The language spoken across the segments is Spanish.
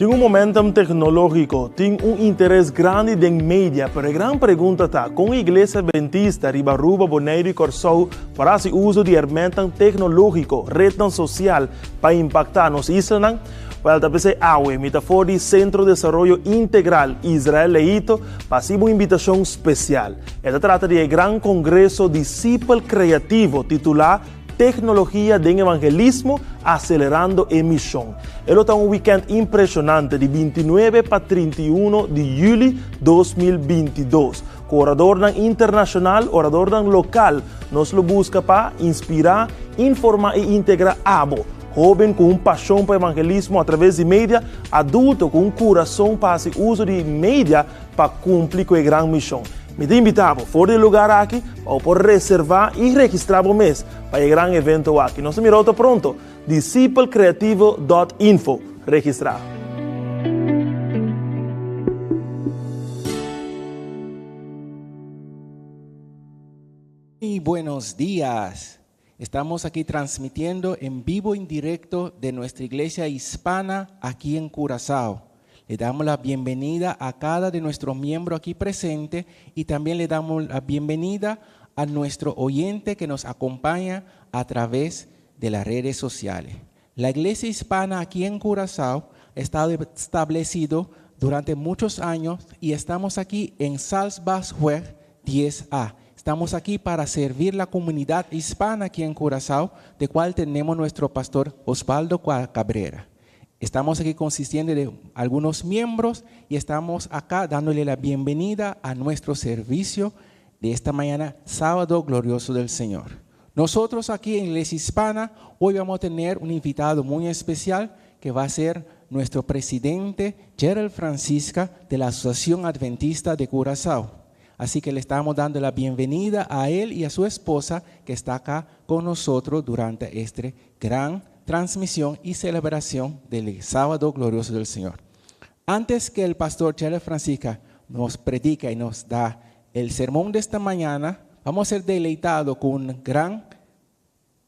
Tem momentum tecnológico, tem interesse grande em mídia, pero a grande pergunta está, com a Igreja Adventista, Ribaruba, Bonaire e Corsou, para o uso de ferramentas tecnológico, rede social, para impactar nos islas, para talvez AWE, metafora Centro de Desarrollo Integral Israel Leito, para uma invitação especial. Esta trata de um grande congresso discípulo criativo, titulado Tecnologia de Evangelismo Acelerando Emisión. Ele está un weekend impresionante de 29 para 31 de julio 2022. Com orador internacional, orador local, nos lo busca para inspirar, informar e integrar abo. Joven com paixão para evangelismo através de mídia, adulto com coração para o uso de mídia para cumprir com a grande missão. Me te invitamos, fora de lugar aqui, para reservar e registrar o mês para o grande evento aqui. Nos miramos pronto, disciplecreativo.info, registrar. Y buenos días. Estamos aquí transmitiendo en vivo, en directo de nuestra iglesia hispana aquí en Curazao. Le damos la bienvenida a cada de nuestros miembros aquí presentes y también le damos la bienvenida a nuestro oyente que nos acompaña a través de las redes sociales. La iglesia hispana aquí en Curazao ha estado establecido durante muchos años y estamos aquí en Salzbachweg 10A. Estamos aquí para servir la comunidad hispana aquí en Curazao, de cual tenemos nuestro pastor Osvaldo Cabrera. Estamos aquí consistiendo de algunos miembros y estamos acá dándole la bienvenida a nuestro servicio de esta mañana, sábado glorioso del Señor. Nosotros aquí en Iglesia Hispana, hoy vamos a tener un invitado muy especial que va a ser nuestro presidente Gerald Francisca de la Asociación Adventista de Curazao. Así que le estamos dando la bienvenida a él y a su esposa que está acá con nosotros durante este gran transmisión y celebración del sábado glorioso del Señor. Antes que el pastor Gerald Francisca nos predica y nos da el sermón de esta mañana, vamos a ser deleitados con un gran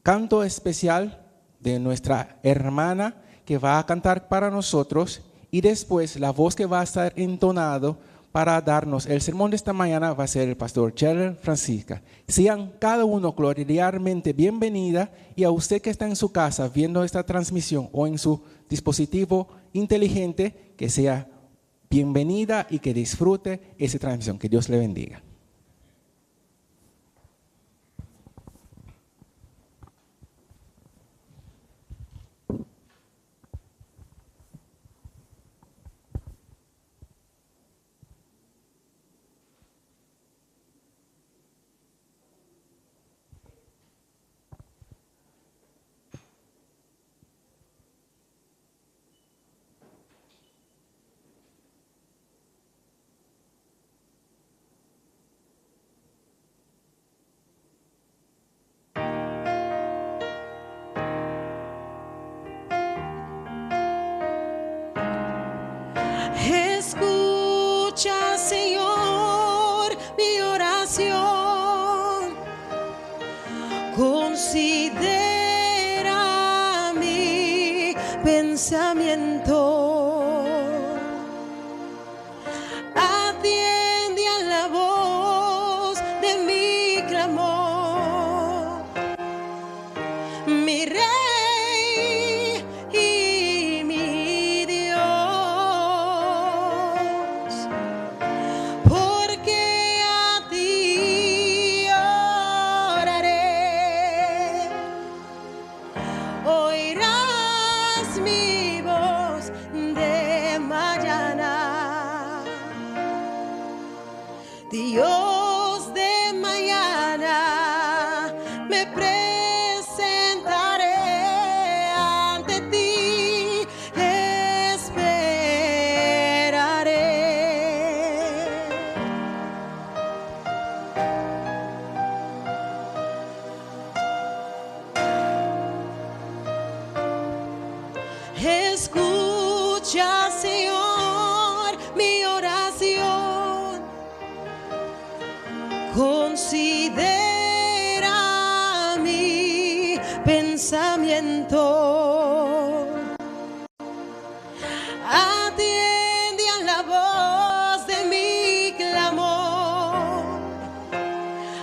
canto especial de nuestra hermana que va a cantar para nosotros y después la voz que va a estar entonado para darnos el sermón de esta mañana va a ser el pastor Gerald Francisca. Sean cada uno cordialmente bienvenida y a usted que está en su casa viendo esta transmisión o en su dispositivo inteligente, que sea bienvenida y que disfrute esa transmisión. Que Dios le bendiga. Dios de mañana, me presentaré ante ti, esperaré. Escucha, Señor, mi oración. Considera mi pensamiento. Atiende a la voz de mi clamor,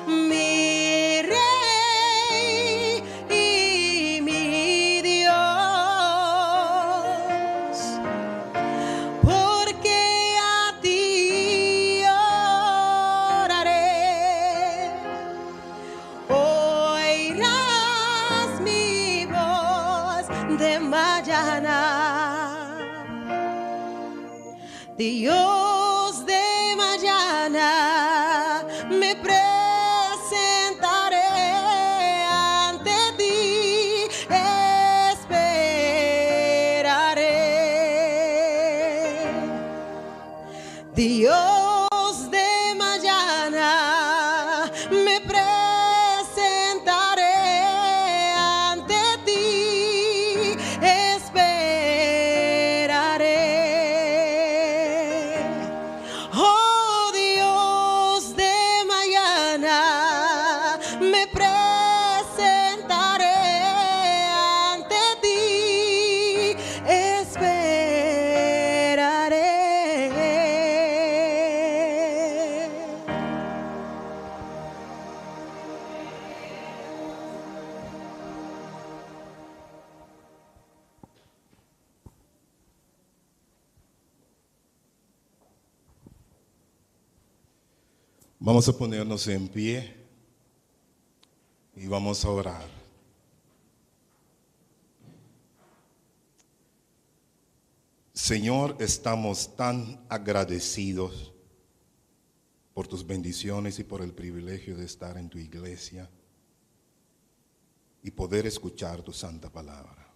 mi Rey y mi Dios, porque a ti oraré. Oirás mi voz de mañana. Dios de mañana, me presentaré ante ti, esperaré. Dios de mañana, me presentaré ante ti, esperaré. Oh Dios de mañana, me presentaré ante ti, esperaré. Vamos a ponernos en pie y vamos a orar. Señor, estamos tan agradecidos por tus bendiciones y por el privilegio de estar en tu iglesia y poder escuchar tu santa palabra.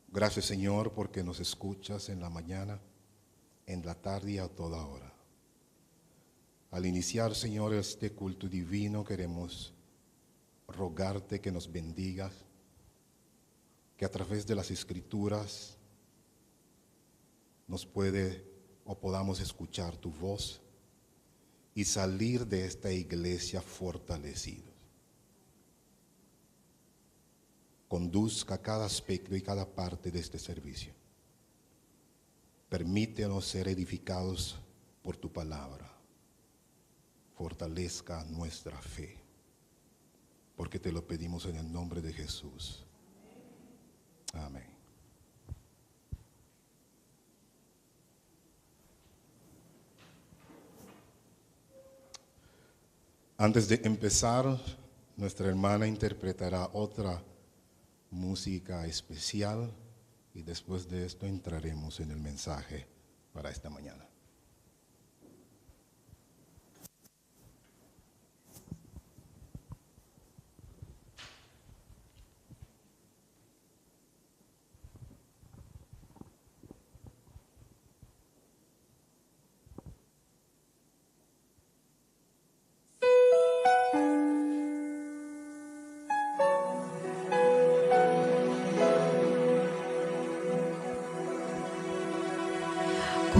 Gracias, Señor, porque nos escuchas en la mañana, en la tarde y a toda hora. Al iniciar, Señor, este culto divino, queremos rogarte que nos bendigas, que a través de las Escrituras nos podamos escuchar tu voz y salir de esta iglesia fortalecidos. Conduzca cada aspecto y cada parte de este servicio. Permítenos ser edificados por tu palabra. Fortalezca nuestra fe, porque te lo pedimos en el nombre de Jesús. Amén. Antes de empezar, nuestra hermana interpretará otra música especial y después de esto entraremos en el mensaje para esta mañana.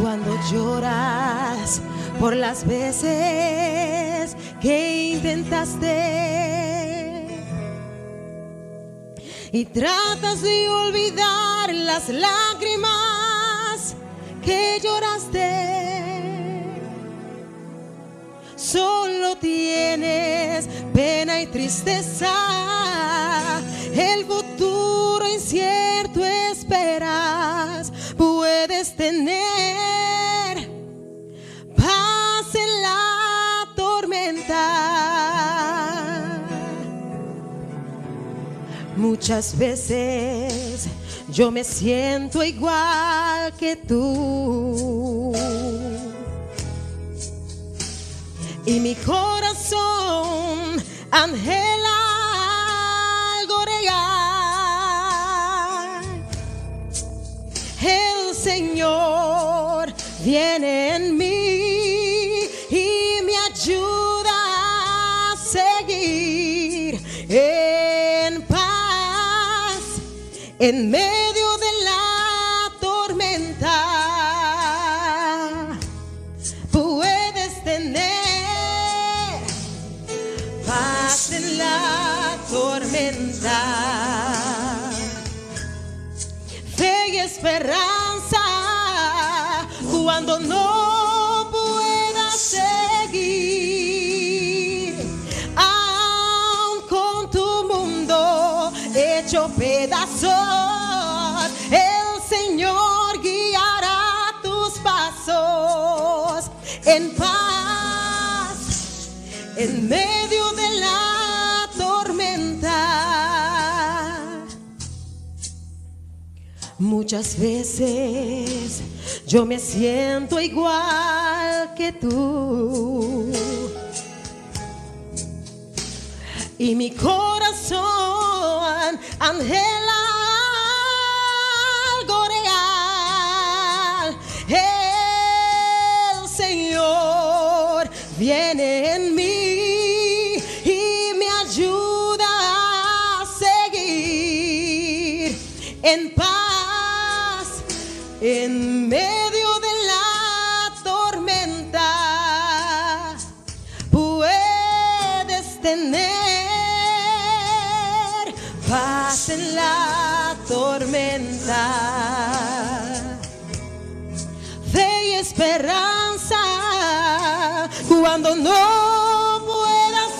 Cuando lloras por las veces que intentaste y tratas de olvidar las lágrimas que lloraste, solo tienes pena y tristeza, el futuro incierto esperas. Puedes tener paz en la tormenta. Muchas veces yo me siento igual que tú. y mi corazón anhela algo real. El Señor viene en mí y me ayuda a seguir en paz en medio de la tormenta. Puedes tener paz en la tormenta, fe y esperanza cuando no puedas seguir, aun con tu mundo hecho pedazos, el Señor guiará tus pasos en paz en medio de la tormenta. Muchas veces yo me siento igual que tú y mi corazón anhela algo real. El Señor viene en mí y me ayuda a seguir en paz en medio de la tormenta. Puedes tener paz en la tormenta, fe y esperanza cuando no puedas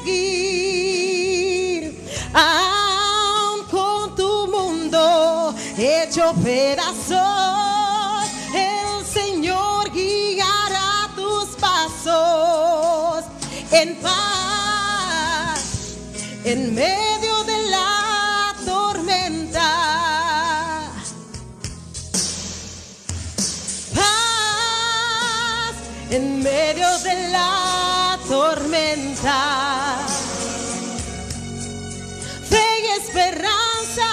seguir, aun con tu mundo hecho pedazos, el Señor guiará tus pasos en paz en medio de la tormenta. Paz en medio de la tormenta, fe y esperanza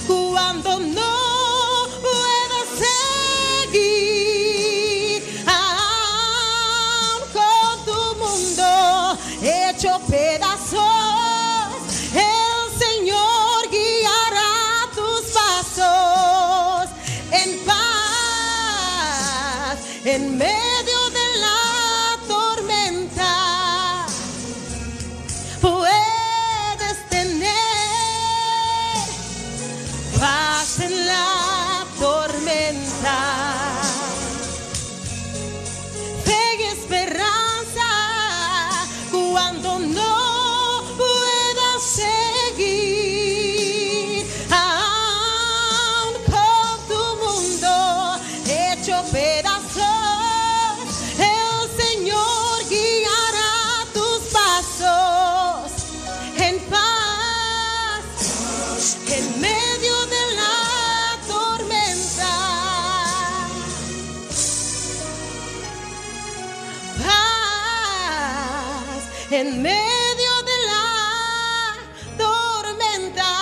cuando no puedas seguir, aun con tu mundo hecho pedazos, el Señor guiará tus pasos en paz en medio de la tormenta. Puedes tener paz en la tormenta, fe y esperanza cuando no puedas seguir, aun con tu mundo hecho pedazos, el Señor guiará tus pasos en paz en medio de la tormenta. Paz en medio de la tormenta.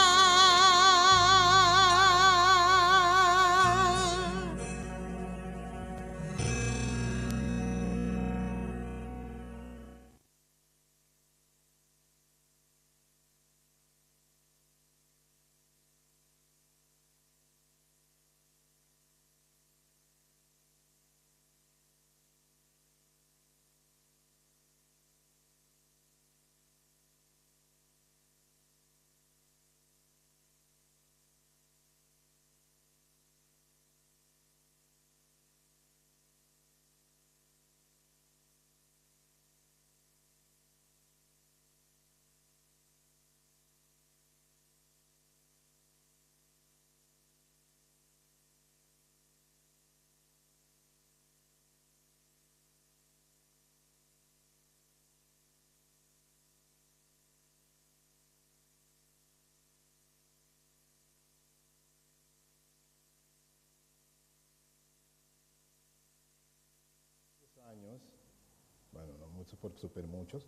super muchos,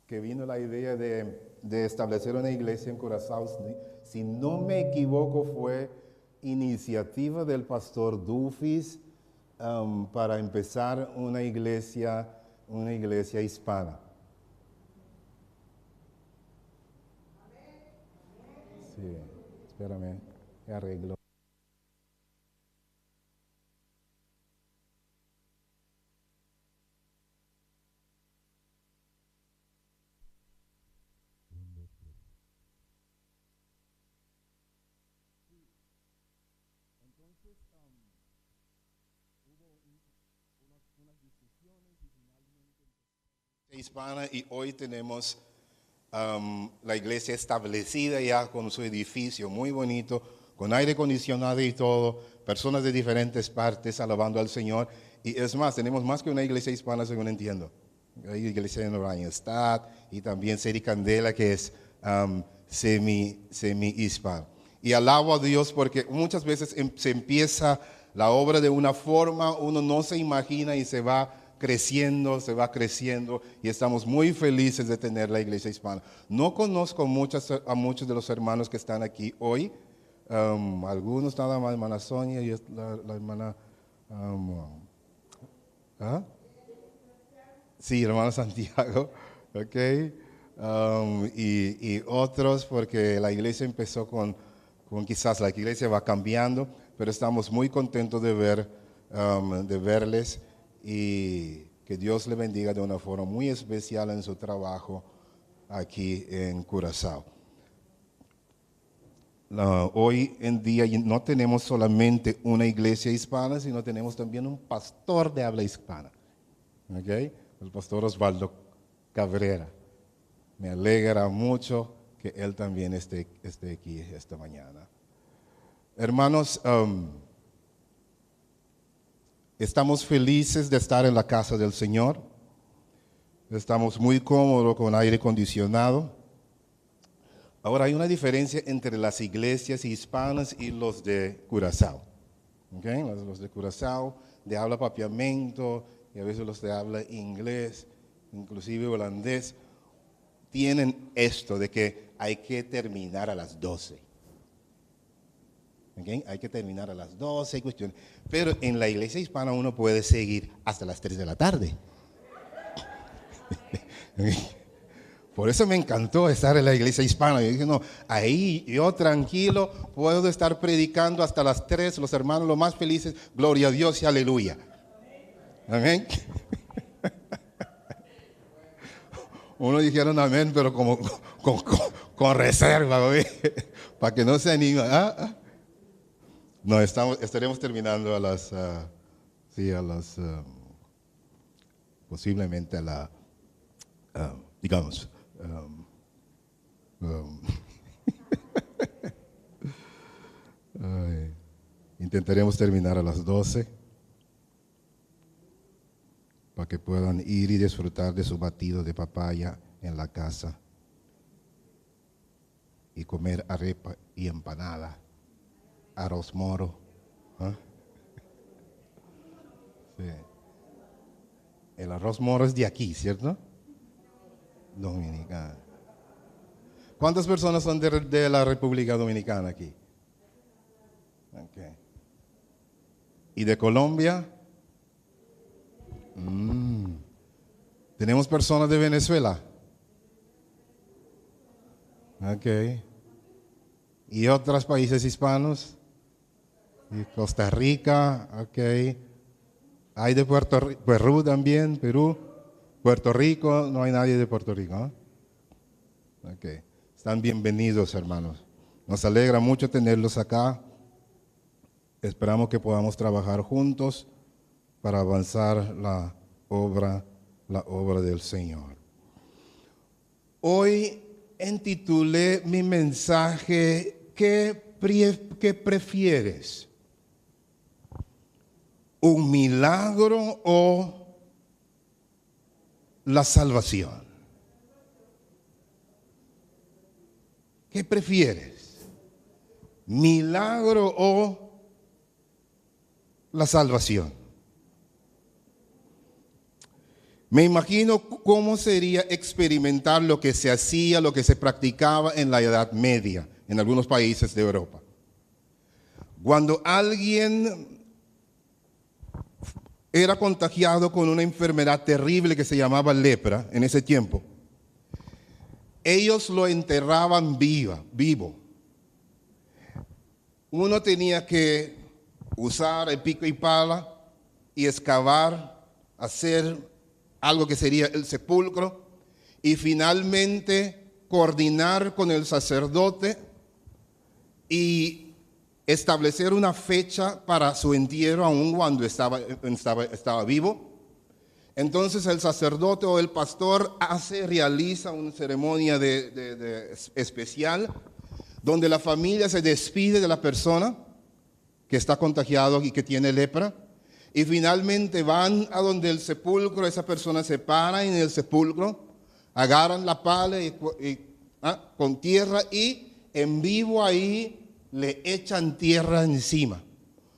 que vino la idea de establecer una iglesia en Curazao. Si no me equivoco, fue iniciativa del pastor Dufis para empezar una iglesia hispana. Sí, espérame, que arreglo. Hispana, y hoy tenemos la iglesia establecida ya con su edificio muy bonito, con aire acondicionado y todo, personas de diferentes partes alabando al Señor. Y es más, tenemos más que una iglesia hispana, según entiendo. Hay iglesia en Oranjestad y también Seri Candela, que es semi-hispana. Y alabo a Dios porque muchas veces se empieza la obra de una forma, uno no se imagina y se va creciendo, y estamos muy felices de tener la iglesia hispana. No conozco a muchos de los hermanos que están aquí hoy, algunos nada más, hermana Sonia y la hermana, sí, hermano Santiago, ok, y otros porque la iglesia empezó con quizás la iglesia va cambiando, pero estamos muy contentos de verles. Y que Dios le bendiga de una forma muy especial en su trabajo aquí en Curazao. Hoy en día no tenemos solamente una iglesia hispana, sino tenemos también un pastor de habla hispana. ¿Okay? El pastor Osvaldo Cabrera. Me alegra mucho que él también esté aquí esta mañana. Hermanos, estamos felices de estar en la casa del Señor. Estamos muy cómodos con aire acondicionado. Ahora hay una diferencia entre las iglesias hispanas y los de Curazao. ¿Okay? Los de Curazao, de habla papiamento, y a veces los de habla inglés, inclusive holandés, tienen esto de que hay que terminar a las 12. Okay? Hay que terminar a las 12 cuestiones. Pero en la iglesia hispana uno puede seguir hasta las 3 de la tarde. Por eso me encantó estar en la iglesia hispana. Yo dije, no, ahí yo tranquilo puedo estar predicando hasta las 3, los hermanos los más felices, gloria a Dios y aleluya. Amén. Uno dijeron amén, pero como con reserva, para que no se anime. No, estaremos terminando a las, posiblemente a la, digamos, intentaremos terminar a las 12 para que puedan ir y disfrutar de su batido de papaya en la casa y comer arepa y empanada. Arroz moro. Sí. El arroz moro es de aquí, ¿cierto? Dominicana. ¿Cuántas personas son de la República Dominicana aquí? Okay. ¿Y de Colombia? ¿Tenemos personas de Venezuela? Ok. ¿Y otros países hispanos? Y Costa Rica, ok. Hay de Perú también, Perú. Puerto Rico, no hay nadie de Puerto Rico, ¿eh? Ok. Están bienvenidos, hermanos. Nos alegra mucho tenerlos acá. Esperamos que podamos trabajar juntos para avanzar la obra del Señor. Hoy intitulé mi mensaje, ¿qué prefieres? ¿Un milagro o la salvación? ¿Qué prefieres? ¿Milagro o la salvación? Me imagino cómo sería experimentar lo que se hacía, lo que se practicaba en la Edad Media, en algunos países de Europa. Cuando alguien era contagiado con una enfermedad terrible que se llamaba lepra en ese tiempo, ellos lo enterraban vivo. Uno tenía que usar el pico y pala y excavar, hacer algo que sería el sepulcro, y finalmente coordinar con el sacerdote y establecer una fecha para su entierro, aun cuando estaba vivo. Entonces el sacerdote o el pastor realiza una ceremonia especial, donde la familia se despide de la persona que está contagiado y que tiene lepra, y finalmente van a donde el sepulcro, esa persona se para en el sepulcro, agarran la pala con tierra y en vivo ahí le echan tierra encima.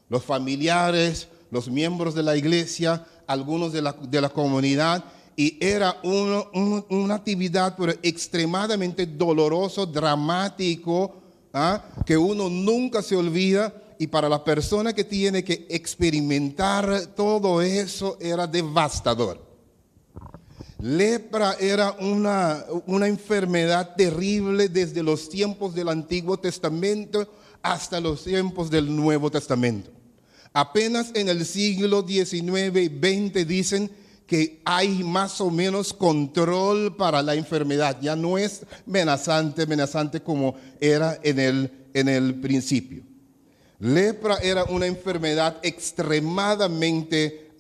Los familiares, los miembros de la iglesia, algunos de la comunidad, y era una actividad pero extremadamente doloroso, dramático, que uno nunca se olvida. Y para la persona que tiene que experimentar todo eso era devastador. Lepra era una enfermedad terrible desde los tiempos del Antiguo Testamento hasta los tiempos del Nuevo Testamento. Apenas en el siglo XIX y XX dicen que hay más o menos control para la enfermedad. Ya no es amenazante como era en el principio. Lepra era una enfermedad extremadamente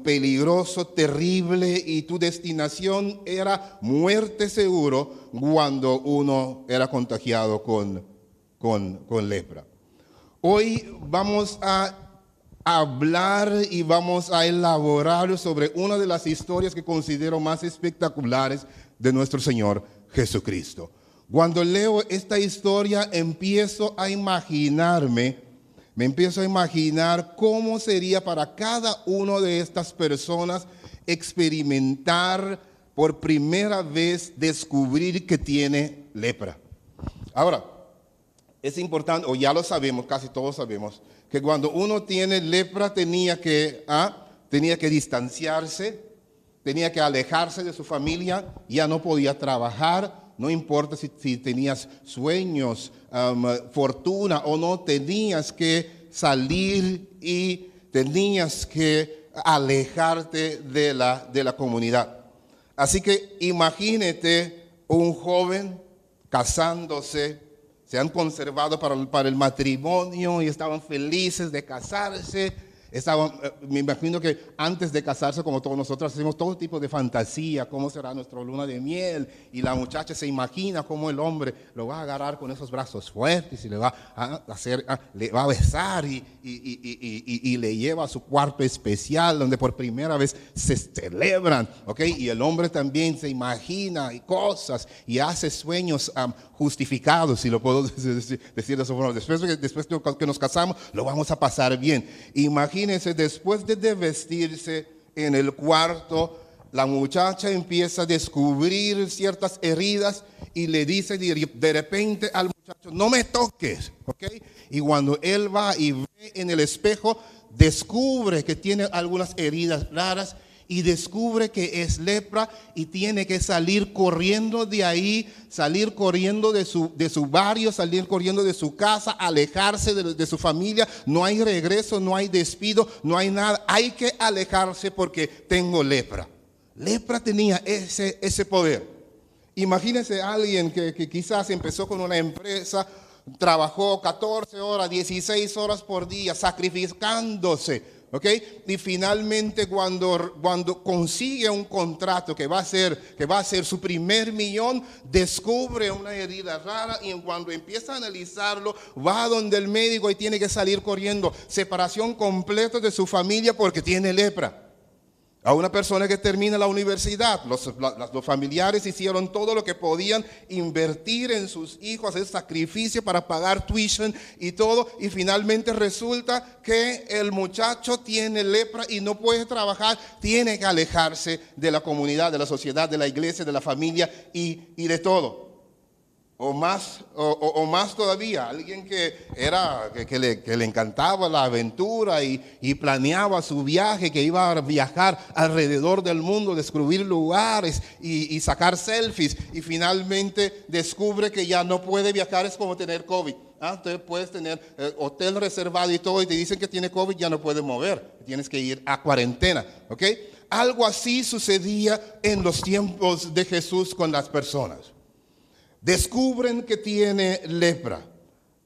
peligroso, terrible, y tu destinación era muerte seguro cuando uno era contagiado con lepra. Hoy vamos a hablar y vamos a elaborar sobre una de las historias que considero más espectaculares de nuestro Señor Jesucristo. Cuando leo esta historia empiezo a imaginar cómo sería para cada una de estas personas experimentar por primera vez, descubrir que tiene lepra. Ahora, es importante, o ya lo sabemos, casi todos sabemos, que cuando uno tiene lepra tenía que distanciarse, tenía que alejarse de su familia, ya no podía trabajar. No importa si tenías sueños, fortuna o no, tenías que salir y tenías que alejarte de la comunidad. Así que imagínate un joven casándose, se han conservado para el matrimonio y estaban felices de casarse. Me imagino que antes de casarse, como todos nosotros, hacemos todo tipo de fantasía, cómo será nuestra luna de miel, y la muchacha se imagina cómo el hombre lo va a agarrar con esos brazos fuertes y le va a besar y le lleva a su cuarto especial donde por primera vez se celebran, ¿ok? Y el hombre también se imagina cosas y hace sueños justificados, si lo puedo decir de esa forma. Después de que nos casamos, lo vamos a pasar bien. Imagínense, después de vestirse en el cuarto, la muchacha empieza a descubrir ciertas heridas y le dice de repente al muchacho, no me toques, ¿ok? Y cuando él va y ve en el espejo, descubre que tiene algunas heridas raras y descubre que es lepra y tiene que salir corriendo de ahí, salir corriendo de su barrio, salir corriendo de su casa, alejarse de su familia. No hay regreso, no hay despido, no hay nada. Hay que alejarse porque tengo lepra. Lepra tenía ese poder. Imagínense a alguien que quizás empezó con una empresa, trabajó 14 horas, 16 horas por día, sacrificándose. ¿Ok? Y finalmente cuando consigue un contrato que va a ser su primer millón, descubre una herida rara y cuando empieza a analizarlo, va donde el médico y tiene que salir corriendo. Separación completa de su familia porque tiene lepra. A una persona que termina la universidad, los familiares hicieron todo lo que podían, invertir en sus hijos, hacer sacrificio para pagar tuition y todo, y finalmente resulta que el muchacho tiene lepra y no puede trabajar, tiene que alejarse de la comunidad, de la sociedad, de la iglesia, de la familia y de todo. O más todavía, alguien que le encantaba la aventura y planeaba su viaje, que iba a viajar alrededor del mundo, descubrir lugares y sacar selfies, y finalmente descubre que ya no puede viajar. Es como tener COVID. Entonces puedes tener hotel reservado y todo, y te dicen que tiene COVID, ya no puedes mover, tienes que ir a cuarentena, ¿ok? Algo así sucedía en los tiempos de Jesús con las personas. Descubren que tiene lepra.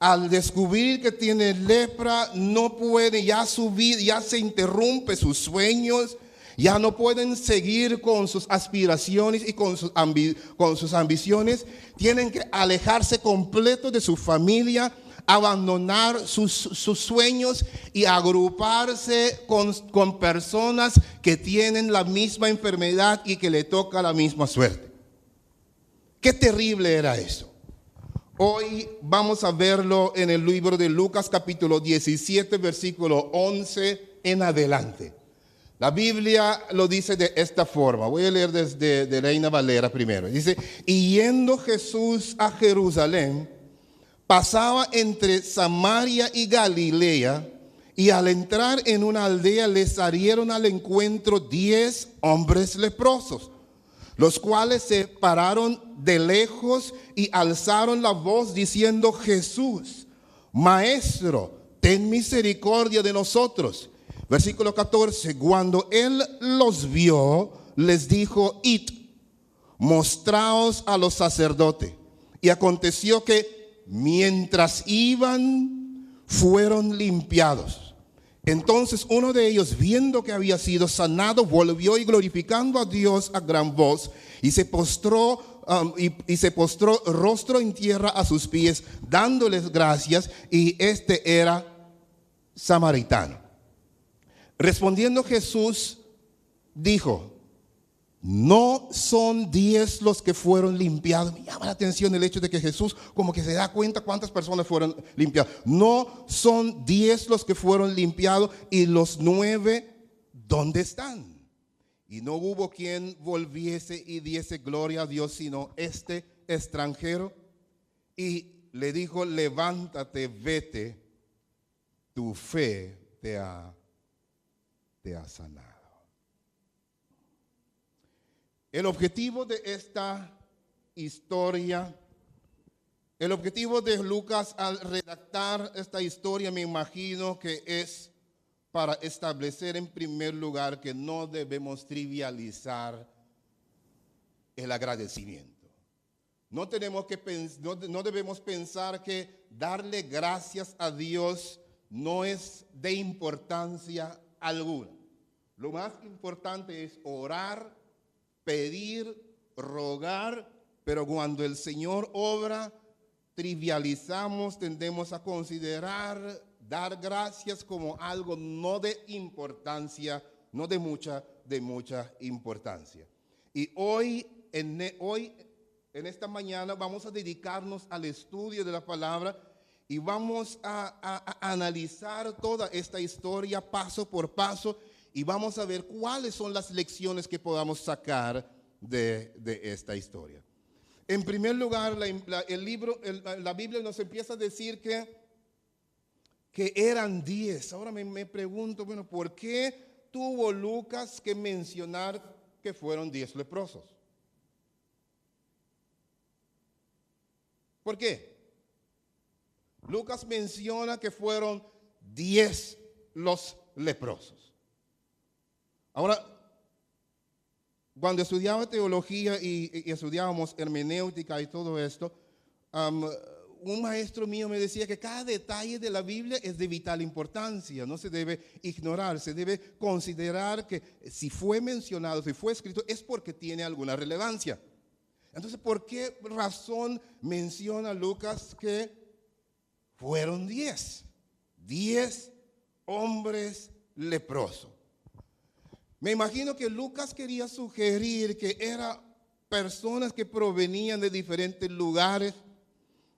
Al descubrir que tiene lepra, no puede ya subir, ya se interrumpe sus sueños, ya no pueden seguir con sus aspiraciones y con sus ambiciones. Tienen que alejarse completo de su familia, abandonar sus sueños y agruparse con personas que tienen la misma enfermedad y que le toca la misma suerte. Qué terrible era eso. Hoy vamos a verlo en el libro de Lucas capítulo 17, versículo 11 en adelante. La Biblia lo dice de esta forma. Voy a leer desde de Reina Valera primero. Dice, y yendo Jesús a Jerusalén, pasaba entre Samaria y Galilea, y al entrar en una aldea le salieron al encuentro 10 hombres leprosos, los cuales se pararon de lejos y alzaron la voz diciendo, Jesús, Maestro, ten misericordia de nosotros. Versículo 14, cuando él los vio, les dijo, id, mostraos a los sacerdotes. Y aconteció que mientras iban, fueron limpiados. Entonces uno de ellos, viendo que había sido sanado, volvió y glorificando a Dios a gran voz, y se postró rostro en tierra a sus pies, dándoles gracias, y este era samaritano. Respondiendo Jesús, dijo, no son 10 los que fueron limpiados. Me llama la atención el hecho de que Jesús como que se da cuenta cuántas personas fueron limpiadas. No son 10 los que fueron limpiados, y los 9, ¿dónde están? Y no hubo quien volviese y diese gloria a Dios, sino este extranjero. Y le dijo, levántate, vete, tu fe te ha sanado. El objetivo de esta historia, el objetivo de Lucas al redactar esta historia, me imagino que es para establecer en primer lugar que no debemos trivializar el agradecimiento. No debemos pensar que darle gracias a Dios no es de importancia alguna. Lo más importante es orar, pedir, rogar, pero cuando el Señor obra, trivializamos, tendemos a considerar dar gracias como algo no de importancia, no de mucha importancia. Y hoy en esta mañana vamos a dedicarnos al estudio de la palabra y vamos a analizar toda esta historia paso por paso, y vamos a ver cuáles son las lecciones que podamos sacar de esta historia. En primer lugar, la Biblia nos empieza a decir que eran 10. Ahora me pregunto, bueno, ¿por qué tuvo Lucas que mencionar que fueron 10 leprosos? ¿Por qué? Lucas menciona que fueron 10 los leprosos. Ahora, cuando estudiaba teología y estudiábamos hermenéutica y todo esto, un maestro mío me decía que cada detalle de la Biblia es de vital importancia, no se debe ignorar, se debe considerar que si fue mencionado, si fue escrito, es porque tiene alguna relevancia. Entonces, ¿por qué razón menciona Lucas que fueron 10 hombres leprosos? Me imagino que Lucas quería sugerir que eran personas que provenían de diferentes lugares,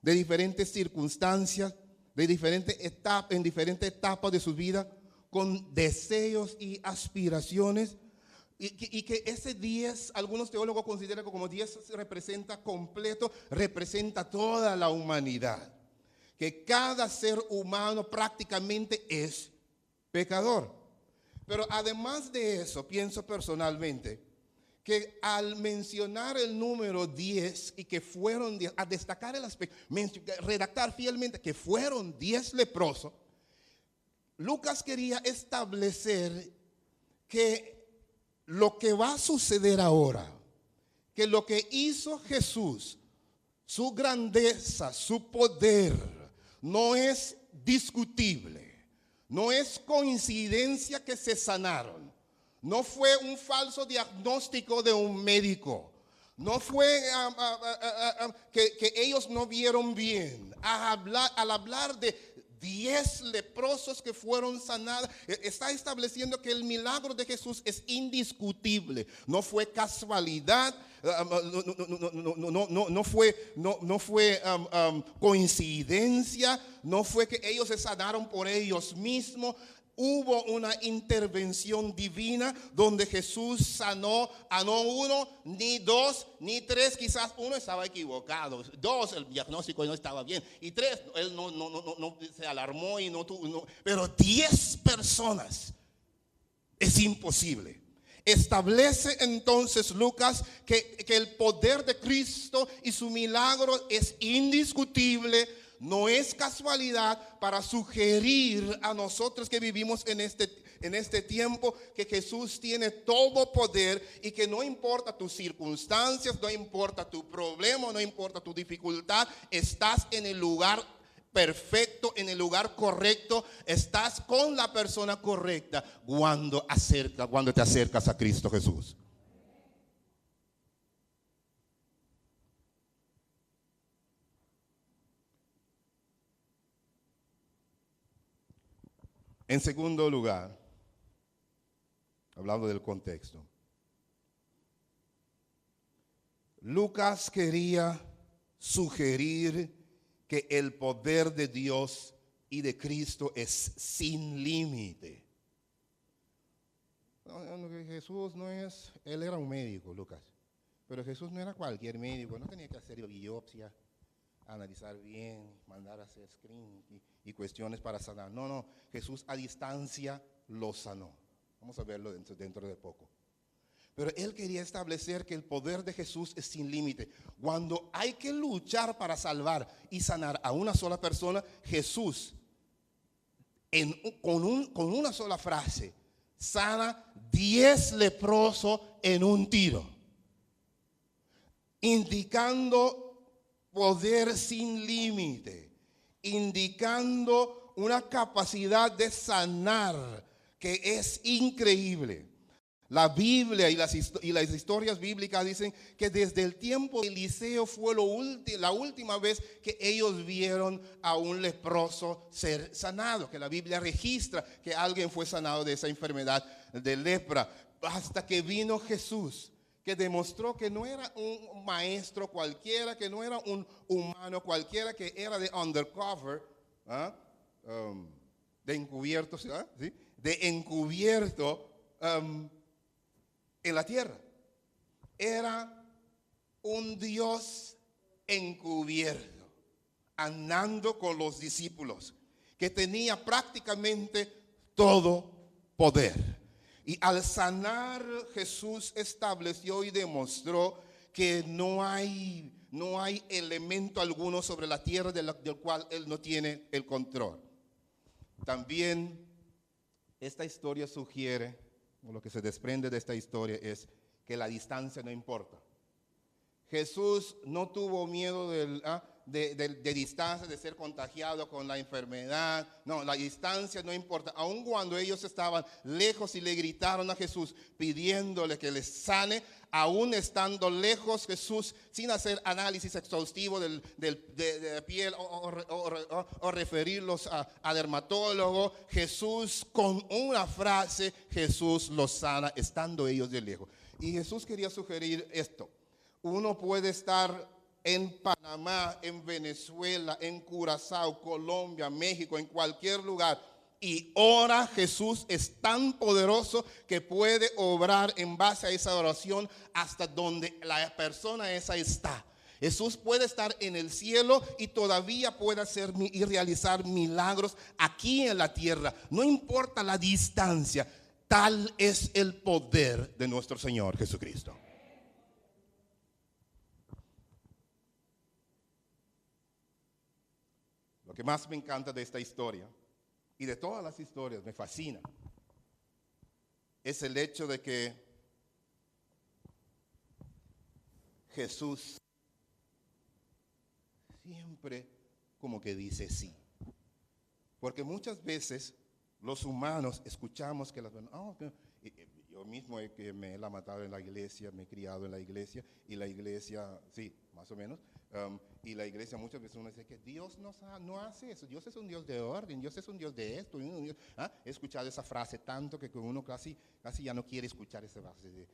de diferentes circunstancias, de diferentes etapas, en diferentes etapas de su vida, con deseos y aspiraciones. Y que ese 10, algunos teólogos consideran que como 10 representa completo, representa toda la humanidad. Que cada ser humano prácticamente es pecador. Pero además de eso, pienso personalmente que al mencionar el número 10 y que fueron 10, a destacar el aspecto, redactar fielmente que fueron 10 leprosos, Lucas quería establecer que lo que va a suceder ahora, que lo que hizo Jesús, su grandeza, su poder, no es discutible, no es coincidencia que se sanaron, no fue un falso diagnóstico de un médico, no fue que ellos no vieron bien. Al hablar de 10 leprosos que fueron sanados, está estableciendo que el milagro de Jesús es indiscutible. No fue casualidad, no fue coincidencia, no fue que ellos se sanaron por ellos mismos. Hubo una intervención divina donde Jesús sanó a no uno, ni dos, ni tres. Quizás uno estaba equivocado. Dos, el diagnóstico no estaba bien. Y tres, él no se alarmó y no tuvo. Pero 10 personas es imposible. Establece entonces Lucas que el poder de Cristo y su milagro es indiscutible. No es casualidad para sugerir a nosotros que vivimos en este tiempo que Jesús tiene todo poder y que no importa tus circunstancias, no importa tu problema, no importa tu dificultad, estás en el lugar perfecto, en el lugar correcto, estás con la persona correcta cuando te acercas a Cristo Jesús. En segundo lugar, hablando del contexto, Lucas quería sugerir que el poder de Dios y de Cristo es sin límite. Jesús no es, él era un médico, Lucas, pero Jesús no era cualquier médico, no tenía que hacer biopsia, analizar bien, mandar a hacer screen y cuestiones para sanar. No, Jesús a distancia lo sanó. Vamos a verlo dentro de poco. Pero él quería establecer que el poder de Jesús es sin límite. Cuando hay que luchar para salvar y sanar a una sola persona, Jesús con una sola frase sana 10 leprosos en un tiro, indicando poder sin límite, indicando una capacidad de sanar que es increíble. La Biblia y las historias bíblicas dicen que desde el tiempo de Eliseo fue la última vez que ellos vieron a un leproso ser sanado, que la Biblia registra que alguien fue sanado de esa enfermedad de lepra, hasta que vino Jesús, que demostró que no era un maestro cualquiera, que no era un humano cualquiera, que era de undercover, de encubierto, ¿sí? De encubierto en la tierra. Era un Dios encubierto, andando con los discípulos, que tenía prácticamente todo poder. Y al sanar, Jesús estableció y demostró que no hay elemento alguno sobre la tierra del cual Él no tiene el control. También esta historia sugiere, o lo que se desprende de esta historia es que la distancia no importa. Jesús no tuvo miedo de distancia, de ser contagiado con la enfermedad. No, la distancia no importa. Aun cuando ellos estaban lejos y le gritaron a Jesús pidiéndole que les sane, aún estando lejos, Jesús, sin hacer análisis exhaustivo de piel o referirlos a dermatólogo, Jesús con una frase, Jesús los sana estando ellos de lejos. Y Jesús quería sugerir esto: uno puede estar en Panamá, en Venezuela, en Curazao, Colombia, México, en cualquier lugar, y ahora Jesús es tan poderoso que puede obrar en base a esa oración hasta donde la persona esa está. Jesús puede estar en el cielo y todavía puede hacer y realizar milagros aquí en la tierra. No importa la distancia, tal es el poder de nuestro Señor Jesucristo. Lo que más me encanta de esta historia, y de todas las historias, me fascina, es el hecho de que Jesús siempre como que dice sí. Porque muchas veces los humanos escuchamos que las personas, yo mismo me he matado en la iglesia, me he criado en la iglesia, y la iglesia, sí, más o menos, y la iglesia muchas veces uno dice que Dios no hace eso. Dios es un Dios de orden, Dios es un Dios de esto. He escuchado esa frase tanto que uno casi ya no quiere escuchar esa frase.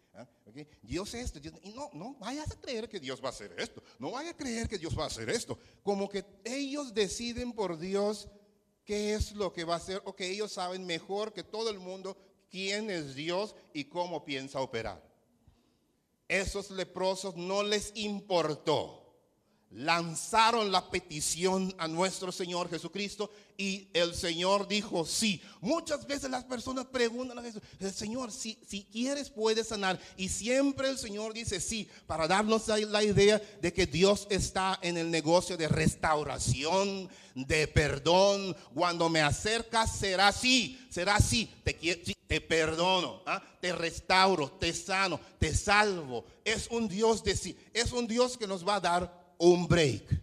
¿Okay? Dios es esto, y no vayas a creer que Dios va a hacer esto, no vayas a creer que Dios va a hacer esto. Como que ellos deciden por Dios qué es lo que va a hacer, o que ellos saben mejor que todo el mundo quién es Dios y cómo piensa operar. Esos leprosos no les importó. Lanzaron la petición a nuestro Señor Jesucristo y el Señor dijo sí. Muchas veces las personas preguntan a Jesús: Señor, si quieres puedes sanar. Y siempre el Señor dice sí, para darnos la idea de que Dios está en el negocio de restauración, de perdón. Cuando me acercas será sí, te perdono, te restauro, te sano, te salvo. Es un Dios de sí, es un Dios que nos va a dar un break.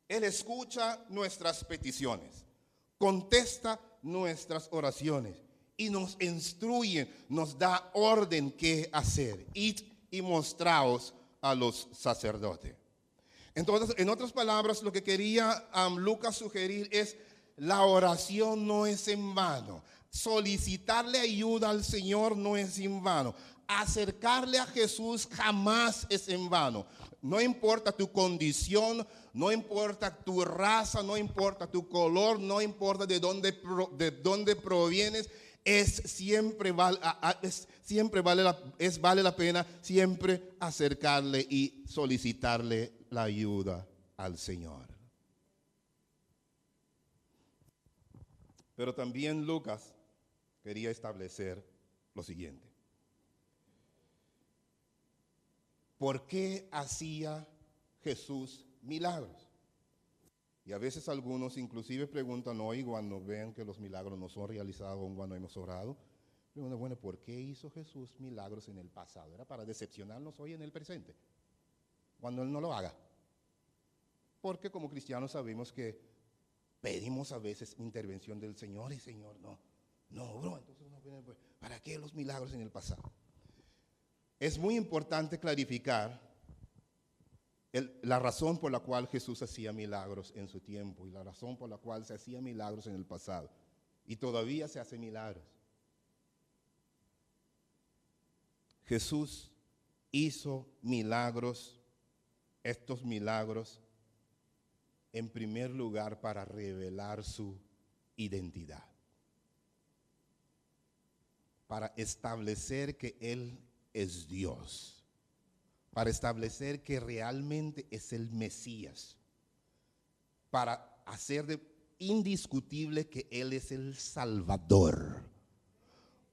Él escucha nuestras peticiones, contesta nuestras oraciones y nos instruye, nos da orden qué hacer. Id y mostraos a los sacerdotes. Entonces, en otras palabras, lo que quería Lucas sugerir es: la oración no es en vano. Solicitarle ayuda al Señor no es en vano. Acercarle a Jesús jamás es en vano. No importa tu condición, no importa tu raza, no importa tu color, no importa de dónde provienes, vale la pena siempre acercarle y solicitarle la ayuda al Señor. Pero también Lucas quería establecer lo siguiente: ¿por qué hacía Jesús milagros? Y a veces algunos inclusive preguntan hoy, cuando ven que los milagros no son realizados aún cuando hemos orado, preguntan: bueno, ¿por qué hizo Jesús milagros en el pasado? ¿Era para decepcionarnos hoy en el presente, cuando Él no lo haga? Porque como cristianos sabemos que pedimos a veces intervención del Señor y Señor, no, bro, entonces ¿para qué los milagros en el pasado? Es muy importante clarificar la razón por la cual Jesús hacía milagros en su tiempo y la razón por la cual se hacía milagros en el pasado. Y todavía se hacen milagros. Jesús hizo milagros, estos milagros, en primer lugar para revelar su identidad, para establecer que Él es Dios, para establecer que realmente es el Mesías, para hacer indiscutible que Él es el Salvador,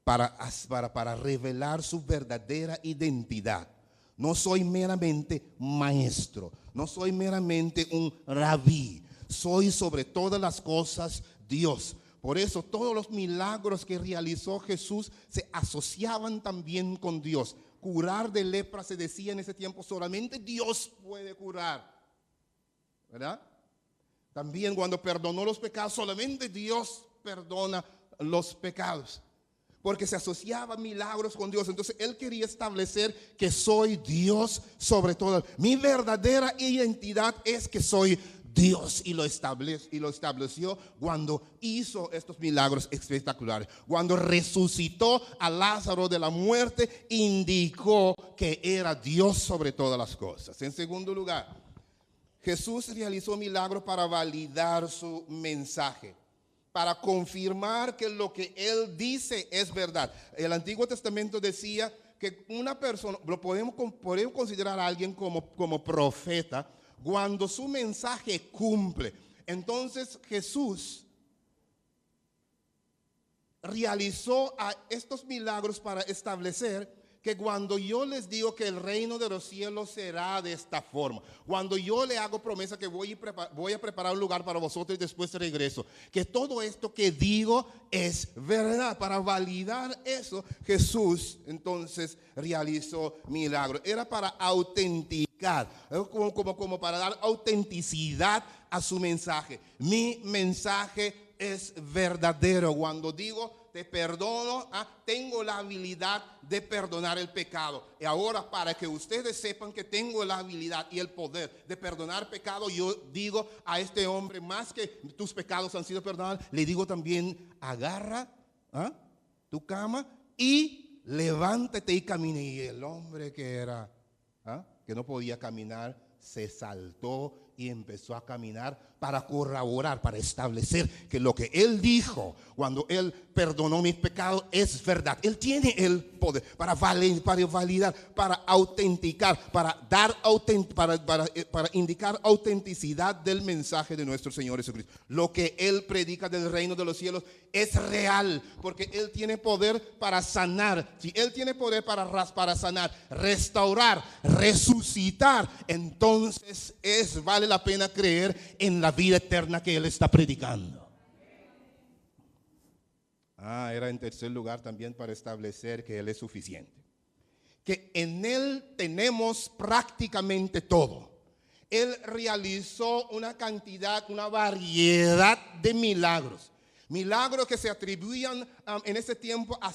para revelar su verdadera identidad. No soy meramente maestro, no soy meramente un rabí, soy sobre todas las cosas Dios. Por eso todos los milagros que realizó Jesús se asociaban también con Dios, curar de lepra se decía en ese tiempo, solamente Dios puede curar, ¿verdad? También cuando perdonó los pecados, solamente Dios perdona los pecados, porque se asociaba milagros con Dios. Entonces él quería establecer que soy Dios sobre todo. Mi verdadera identidad es que soy Dios, y lo estableció cuando hizo estos milagros espectaculares. Cuando resucitó a Lázaro de la muerte, indicó que era Dios sobre todas las cosas. En segundo lugar, Jesús realizó milagros para validar su mensaje, para confirmar que lo que él dice es verdad. El Antiguo Testamento decía que una persona, lo podemos considerar a alguien como profeta cuando su mensaje cumple. Entonces Jesús realizó estos milagros para establecer que cuando yo les digo que el reino de los cielos será de esta forma, cuando yo le hago promesa que voy a preparar un lugar para vosotros y después regreso, que todo esto que digo es verdad. Para validar eso, Jesús entonces realizó milagros. Era para autenticar, como para dar autenticidad a su mensaje. Mi mensaje es verdadero. Cuando digo te perdono, tengo la habilidad de perdonar el pecado. Y ahora, para que ustedes sepan que tengo la habilidad y el poder de perdonar pecado, yo digo a este hombre, más que tus pecados han sido perdonados, le digo también, agarra tu cama y levántate y camine. Y el hombre que no podía caminar, se saltó y empezó a caminar para corroborar, para establecer que lo que él dijo cuando él perdonó mis pecados es verdad. Él tiene el poder para validar, para autenticar, para indicar autenticidad del mensaje de nuestro Señor Jesucristo. Lo que él predica del reino de los cielos es real, porque él tiene poder para sanar. Si él tiene poder para sanar, restaurar, resucitar, entonces vale la pena creer en la vida eterna que él está predicando. Era en tercer lugar también para establecer que él es suficiente, que en él tenemos prácticamente todo. Él realizó una variedad de milagros que se atribuían en ese tiempo a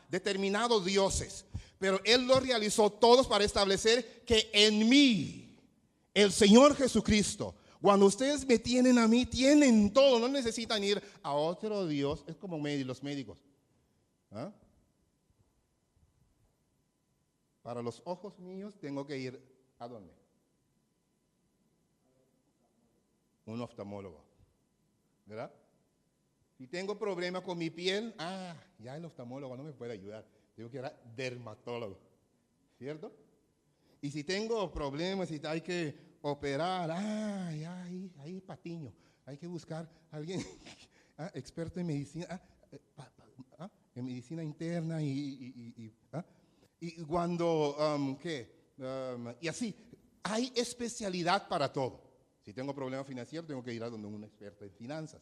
determinados dioses, pero él los realizó todos para establecer que en mí, el Señor Jesucristo, cuando ustedes me tienen a mí, tienen todo, no necesitan ir a otro Dios. Es como los médicos. Para los ojos míos tengo que ir ¿a dónde? Un oftalmólogo, ¿verdad? Si tengo problemas con mi piel, ya el oftalmólogo no me puede ayudar. Tengo que ir a dermatólogo, ¿cierto? Y si tengo problemas y hay que operar, ahí patiño. Hay que buscar a alguien experto en medicina, en medicina interna y cuando, y así, hay especialidad para todo. Si tengo problemas financieros, tengo que ir a donde un experto en finanzas.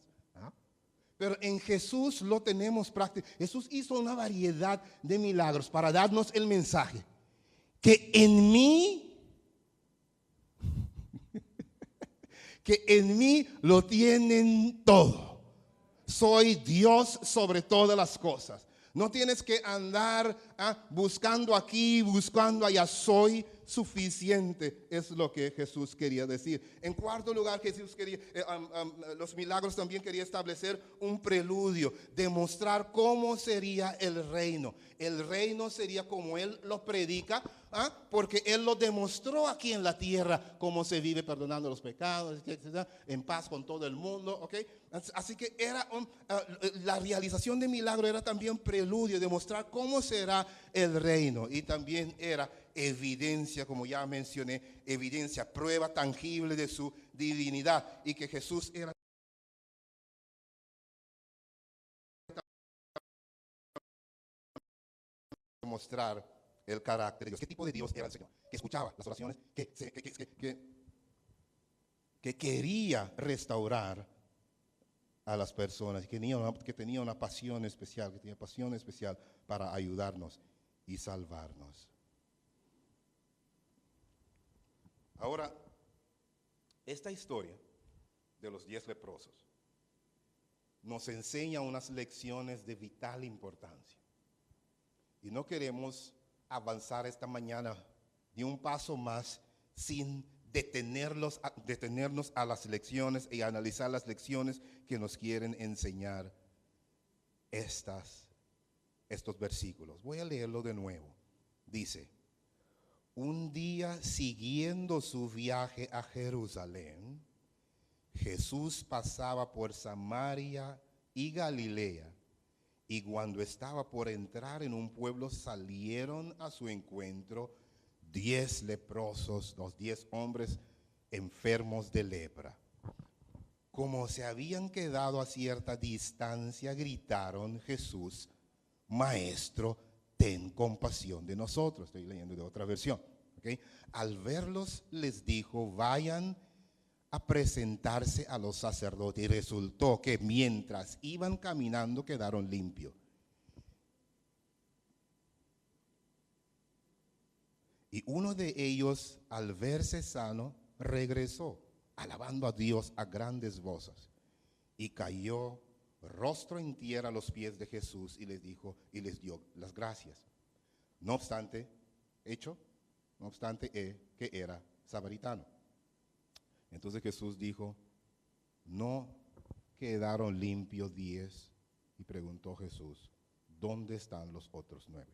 Pero en Jesús lo tenemos práctico. Jesús hizo una variedad de milagros para darnos el mensaje que en mí lo tienen todo. Soy Dios sobre todas las cosas. No tienes que andar buscando aquí, buscando allá. Soy suficiente, es lo que Jesús quería decir. En cuarto lugar, Jesús quería, los milagros también quería establecer un preludio, demostrar cómo sería el reino. El reino sería como Él lo predica, porque Él lo demostró aquí en la tierra, cómo se vive perdonando los pecados, en paz con todo el mundo, ¿ok? Así que era la realización de milagros era también preludio, demostrar cómo será el reino, y también era evidencia, como ya mencioné, evidencia, prueba tangible de su divinidad, y que Jesús era mostrar el carácter de Dios. ¿Qué tipo de Dios era el Señor? Que escuchaba las oraciones, que quería restaurar a las personas, que tenía una pasión especial, para ayudarnos y salvarnos. Ahora, esta historia de los 10 leprosos nos enseña unas lecciones de vital importancia. Y no queremos avanzar esta mañana ni un paso más sin detenernos a las lecciones y analizar las lecciones que nos quieren enseñar estos versículos. Voy a leerlo de nuevo. Dice: un día, siguiendo su viaje a Jerusalén, Jesús pasaba por Samaria y Galilea, y cuando estaba por entrar en un pueblo, salieron a su encuentro 10 leprosos, los 10 hombres enfermos de lepra. Como se habían quedado a cierta distancia, gritaron: Jesús, Maestro, ten compasión de nosotros. Estoy leyendo de otra versión. ¿Okay? Al verlos, les dijo: vayan a presentarse a los sacerdotes. Y resultó que mientras iban caminando, quedaron limpios. Y uno de ellos, al verse sano, regresó, alabando a Dios a grandes voces, y cayó rostro en tierra a los pies de Jesús y les dio las gracias. No obstante, que era samaritano. Entonces Jesús dijo: ¿no quedaron limpios 10? Y preguntó Jesús: ¿dónde están los otros 9?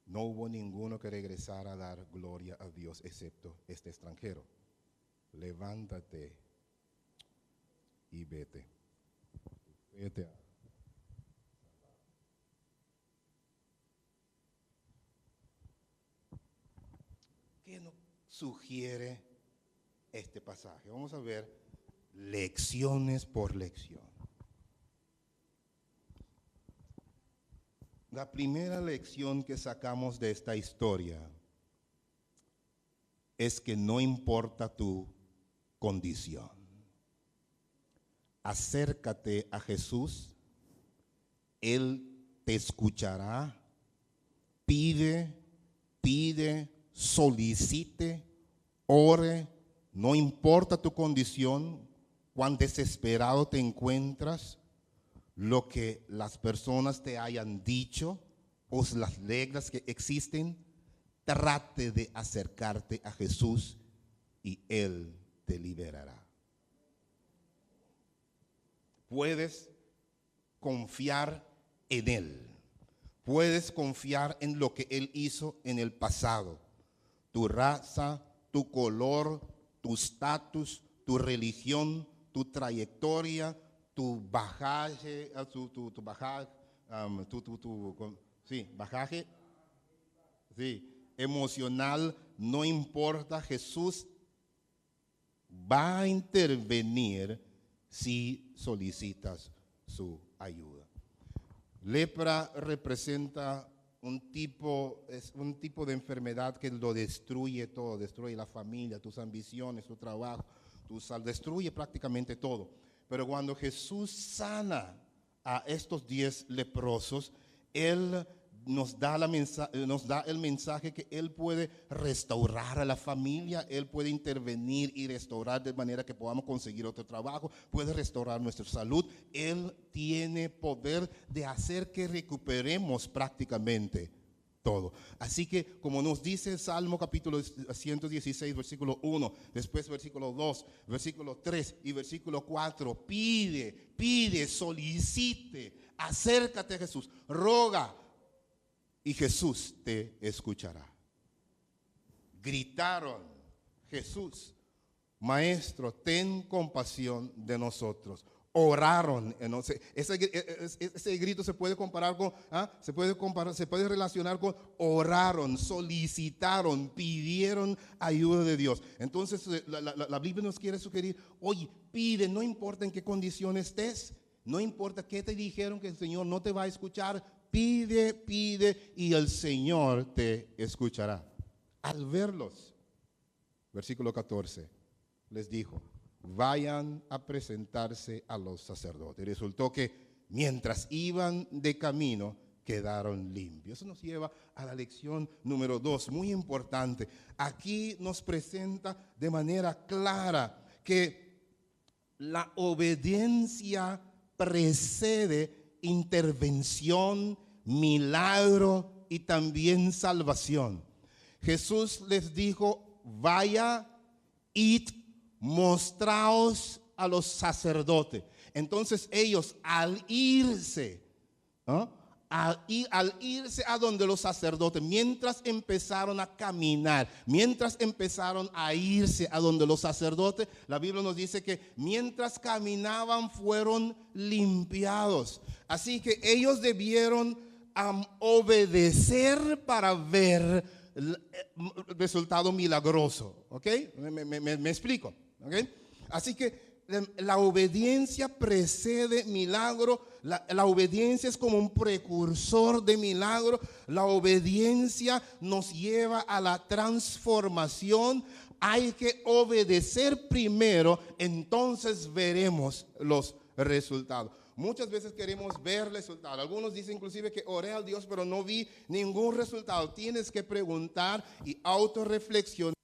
No hubo ninguno que regresara a dar gloria a Dios excepto este extranjero. Levántate y vete. Vete. ¿Qué nos sugiere este pasaje? Vamos a ver lecciones por lección. La primera lección que sacamos de esta historia es que no importa tu condición. Acércate a Jesús, Él te escuchará. Pide, solicite, ore, no importa tu condición, cuán desesperado te encuentras, lo que las personas te hayan dicho o las reglas que existen, trate de acercarte a Jesús y Él te liberará. Puedes confiar en Él. Puedes confiar en lo que Él hizo en el pasado. Tu raza, tu color, tu estatus, tu religión, tu trayectoria, tu bagaje, bagaje emocional, no importa. Jesús va a intervenir si solicitas su ayuda. Lepra representa un tipo de enfermedad que lo destruye todo, destruye la familia, tus ambiciones, tu trabajo, destruye prácticamente todo. Pero cuando Jesús sana a estos 10 leprosos, Él nos da el mensaje que Él puede restaurar a la familia, Él puede intervenir y restaurar de manera que podamos conseguir otro trabajo, puede restaurar nuestra salud. Él tiene poder de hacer que recuperemos prácticamente todo. Así que, como nos dice el Salmo capítulo 116, versículo 1, después versículo 2, versículo 3 y versículo 4, pide, solicite, acércate a Jesús, roga, y Jesús te escuchará. Gritaron: Jesús, Maestro, ten compasión de nosotros. Oraron. Ese grito se puede comparar con, se puede relacionar con oraron, solicitaron, pidieron ayuda de Dios. Entonces la Biblia nos quiere sugerir: oye, pide, no importa en qué condición estés, no importa qué te dijeron que el Señor no te va a escuchar. Pide y el Señor te escuchará. Al verlos, versículo 14, les dijo: vayan a presentarse a los sacerdotes. Resultó que mientras iban de camino, quedaron limpios. Eso nos lleva a la lección número 2, muy importante. Aquí nos presenta de manera clara que la obediencia precede intervención, milagro y también salvación. Jesús les dijo: vaya, id, mostraos a los sacerdotes. Entonces ellos, al irse, ¿no?, al irse a donde los sacerdotes, mientras empezaron a caminar, mientras empezaron a irse a donde los sacerdotes, la Biblia nos dice que mientras caminaban fueron limpiados. Así que ellos debieron obedecer para ver el resultado milagroso. ¿Ok? Me explico. ¿Ok? Así que la obediencia precede milagro. La obediencia es como un precursor de milagro. La obediencia nos lleva a la transformación. Hay que obedecer primero, entonces veremos los resultados. Muchas veces queremos ver resultados. Algunos dicen inclusive que oré al Dios, pero no vi ningún resultado. Tienes que preguntar y autorreflexionar.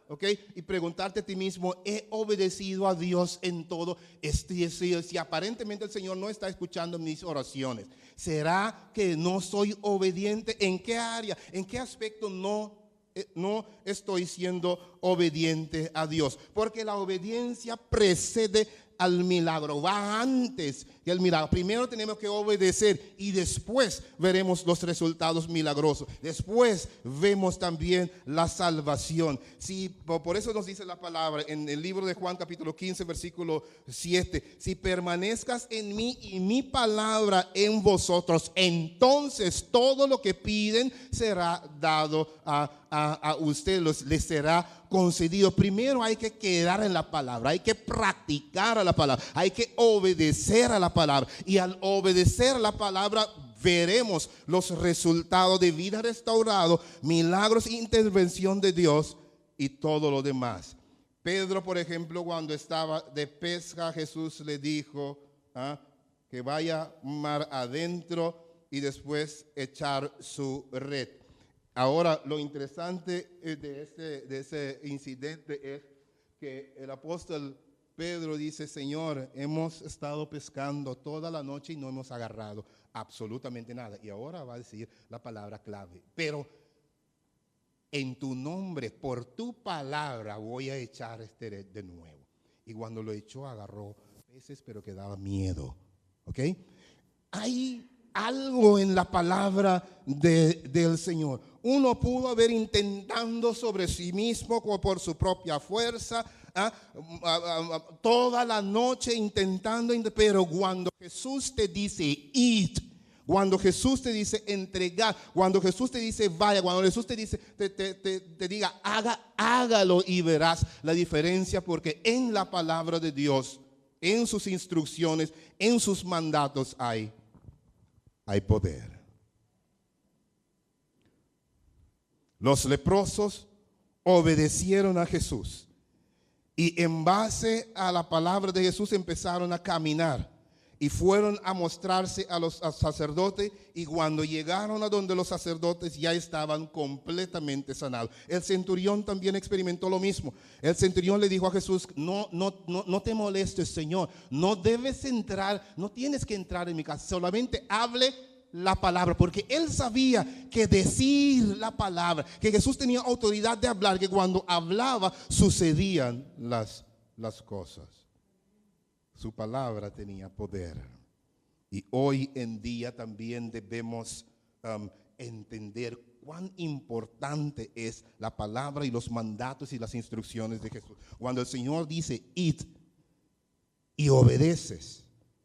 ¿Ok? Y preguntarte a ti mismo: ¿he obedecido a Dios en todo? Si aparentemente el Señor no está escuchando mis oraciones, ¿será que no soy obediente? ¿En qué área? ¿En qué aspecto no estoy siendo obediente a Dios? Porque la obediencia precede al milagro, va antes que el milagro. Primero tenemos que obedecer y después veremos los resultados milagrosos. Después vemos también la salvación. Si, por eso nos dice la palabra en el libro de Juan capítulo 15 versículo 7: si permanezcas en mí y mi palabra en vosotros, entonces todo lo que piden será dado a ustedes, les será concedido. Primero hay que quedar en la palabra, hay que practicar a la palabra, hay que obedecer a la palabra, y al obedecer a la palabra veremos los resultados de vida restaurada, milagros, intervención de Dios y todo lo demás. Pedro, por ejemplo, cuando estaba de pesca, Jesús le dijo que vaya mar adentro y después echar su red. Ahora, lo interesante de ese incidente es que el apóstol Pedro dice: Señor, hemos estado pescando toda la noche y no hemos agarrado absolutamente nada. Y ahora va a decir la palabra clave: pero en tu nombre, por tu palabra, voy a echar este red de nuevo. Y cuando lo echó, agarró peces, pero que daba miedo. ¿Ok? Hay algo en la palabra del Señor. Uno pudo haber intentando sobre sí mismo por su propia fuerza, toda la noche intentando, pero cuando Jesús te dice id, cuando Jesús te dice entregar, cuando Jesús te dice vaya, cuando Jesús te dice te diga hágalo, y verás la diferencia, porque en la palabra de Dios, en sus instrucciones, en sus mandatos hay poder. Los leprosos obedecieron a Jesús y en base a la palabra de Jesús empezaron a caminar y fueron a mostrarse a los sacerdotes, y cuando llegaron a donde los sacerdotes ya estaban completamente sanados. El centurión también experimentó lo mismo. El centurión le dijo a Jesús: no te molestes, Señor, no debes entrar, no tienes que entrar en mi casa, solamente hable la palabra, porque él sabía que decir la palabra, que Jesús tenía autoridad de hablar, que cuando hablaba sucedían las cosas. Su palabra tenía poder. Y hoy en día también debemos entender cuán importante es la palabra y los mandatos y las instrucciones de Jesús. Cuando el Señor dice id y obedeces,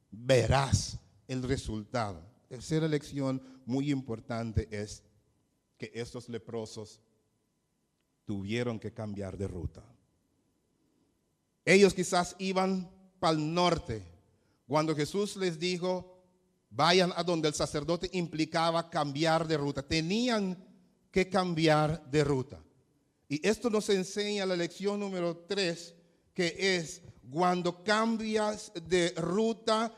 verás el resultado. Tercera lección muy importante es que estos leprosos tuvieron que cambiar de ruta. Ellos quizás iban para el norte. Cuando Jesús les dijo vayan a donde el sacerdote, implicaba cambiar de ruta. Tenían que cambiar de ruta. Y esto nos enseña la lección número 3, que es: cuando cambias de ruta,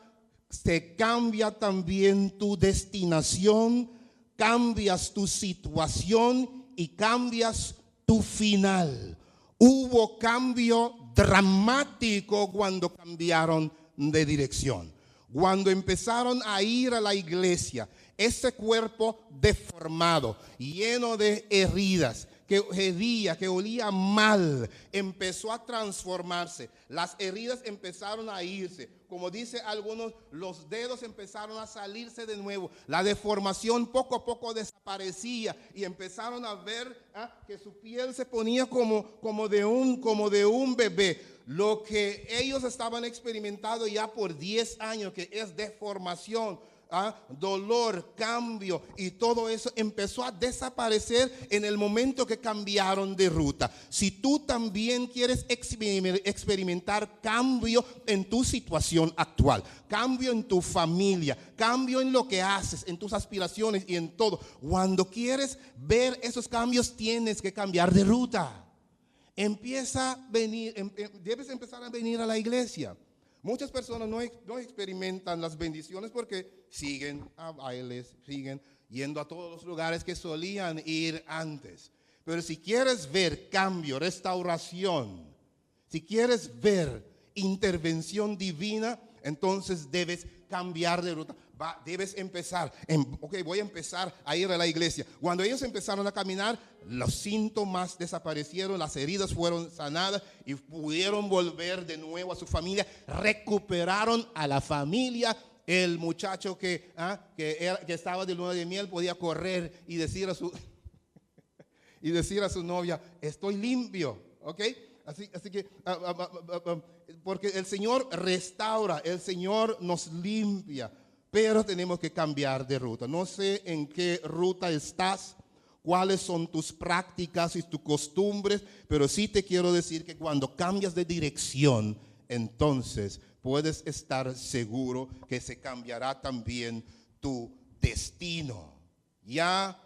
se cambia también tu destinación, cambias tu situación y cambias tu final. Hubo cambio dramático cuando cambiaron de dirección. Cuando empezaron a ir a la iglesia, ese cuerpo deformado, lleno de heridas, que hedía, que olía mal, empezó a transformarse. Las heridas empezaron a irse. Como dice algunos, los dedos empezaron a salirse de nuevo. La deformación poco a poco desaparecía y empezaron a ver que su piel se ponía como de un bebé. Lo que ellos estaban experimentando ya por 10 años, que es deformación, dolor, cambio y todo eso empezó a desaparecer en el momento que cambiaron de ruta. Si tú también quieres experimentar cambio en tu situación actual, cambio en tu familia, cambio en lo que haces, en tus aspiraciones y en todo, cuando quieres ver esos cambios tienes que cambiar de ruta. Debes empezar a venir a la iglesia. Muchas personas no experimentan las bendiciones porque siguen a bailes, siguen yendo a todos los lugares que solían ir antes. Pero si quieres ver cambio, restauración, si quieres ver intervención divina, entonces debes cambiar de ruta. Debes empezar, voy a empezar a ir a la iglesia. Cuando ellos empezaron a caminar, los síntomas desaparecieron, las heridas fueron sanadas y pudieron volver de nuevo a su familia. Recuperaron a la familia. El muchacho que estaba de luna de miel podía correr y decir a su novia, estoy limpio, ¿ok? Así que, porque el Señor restaura, el Señor nos limpia. Pero tenemos que cambiar de ruta. No sé en qué ruta estás, cuáles son tus prácticas y tus costumbres, pero sí te quiero decir que cuando cambias de dirección, entonces puedes estar seguro que se cambiará también tu destino. Ya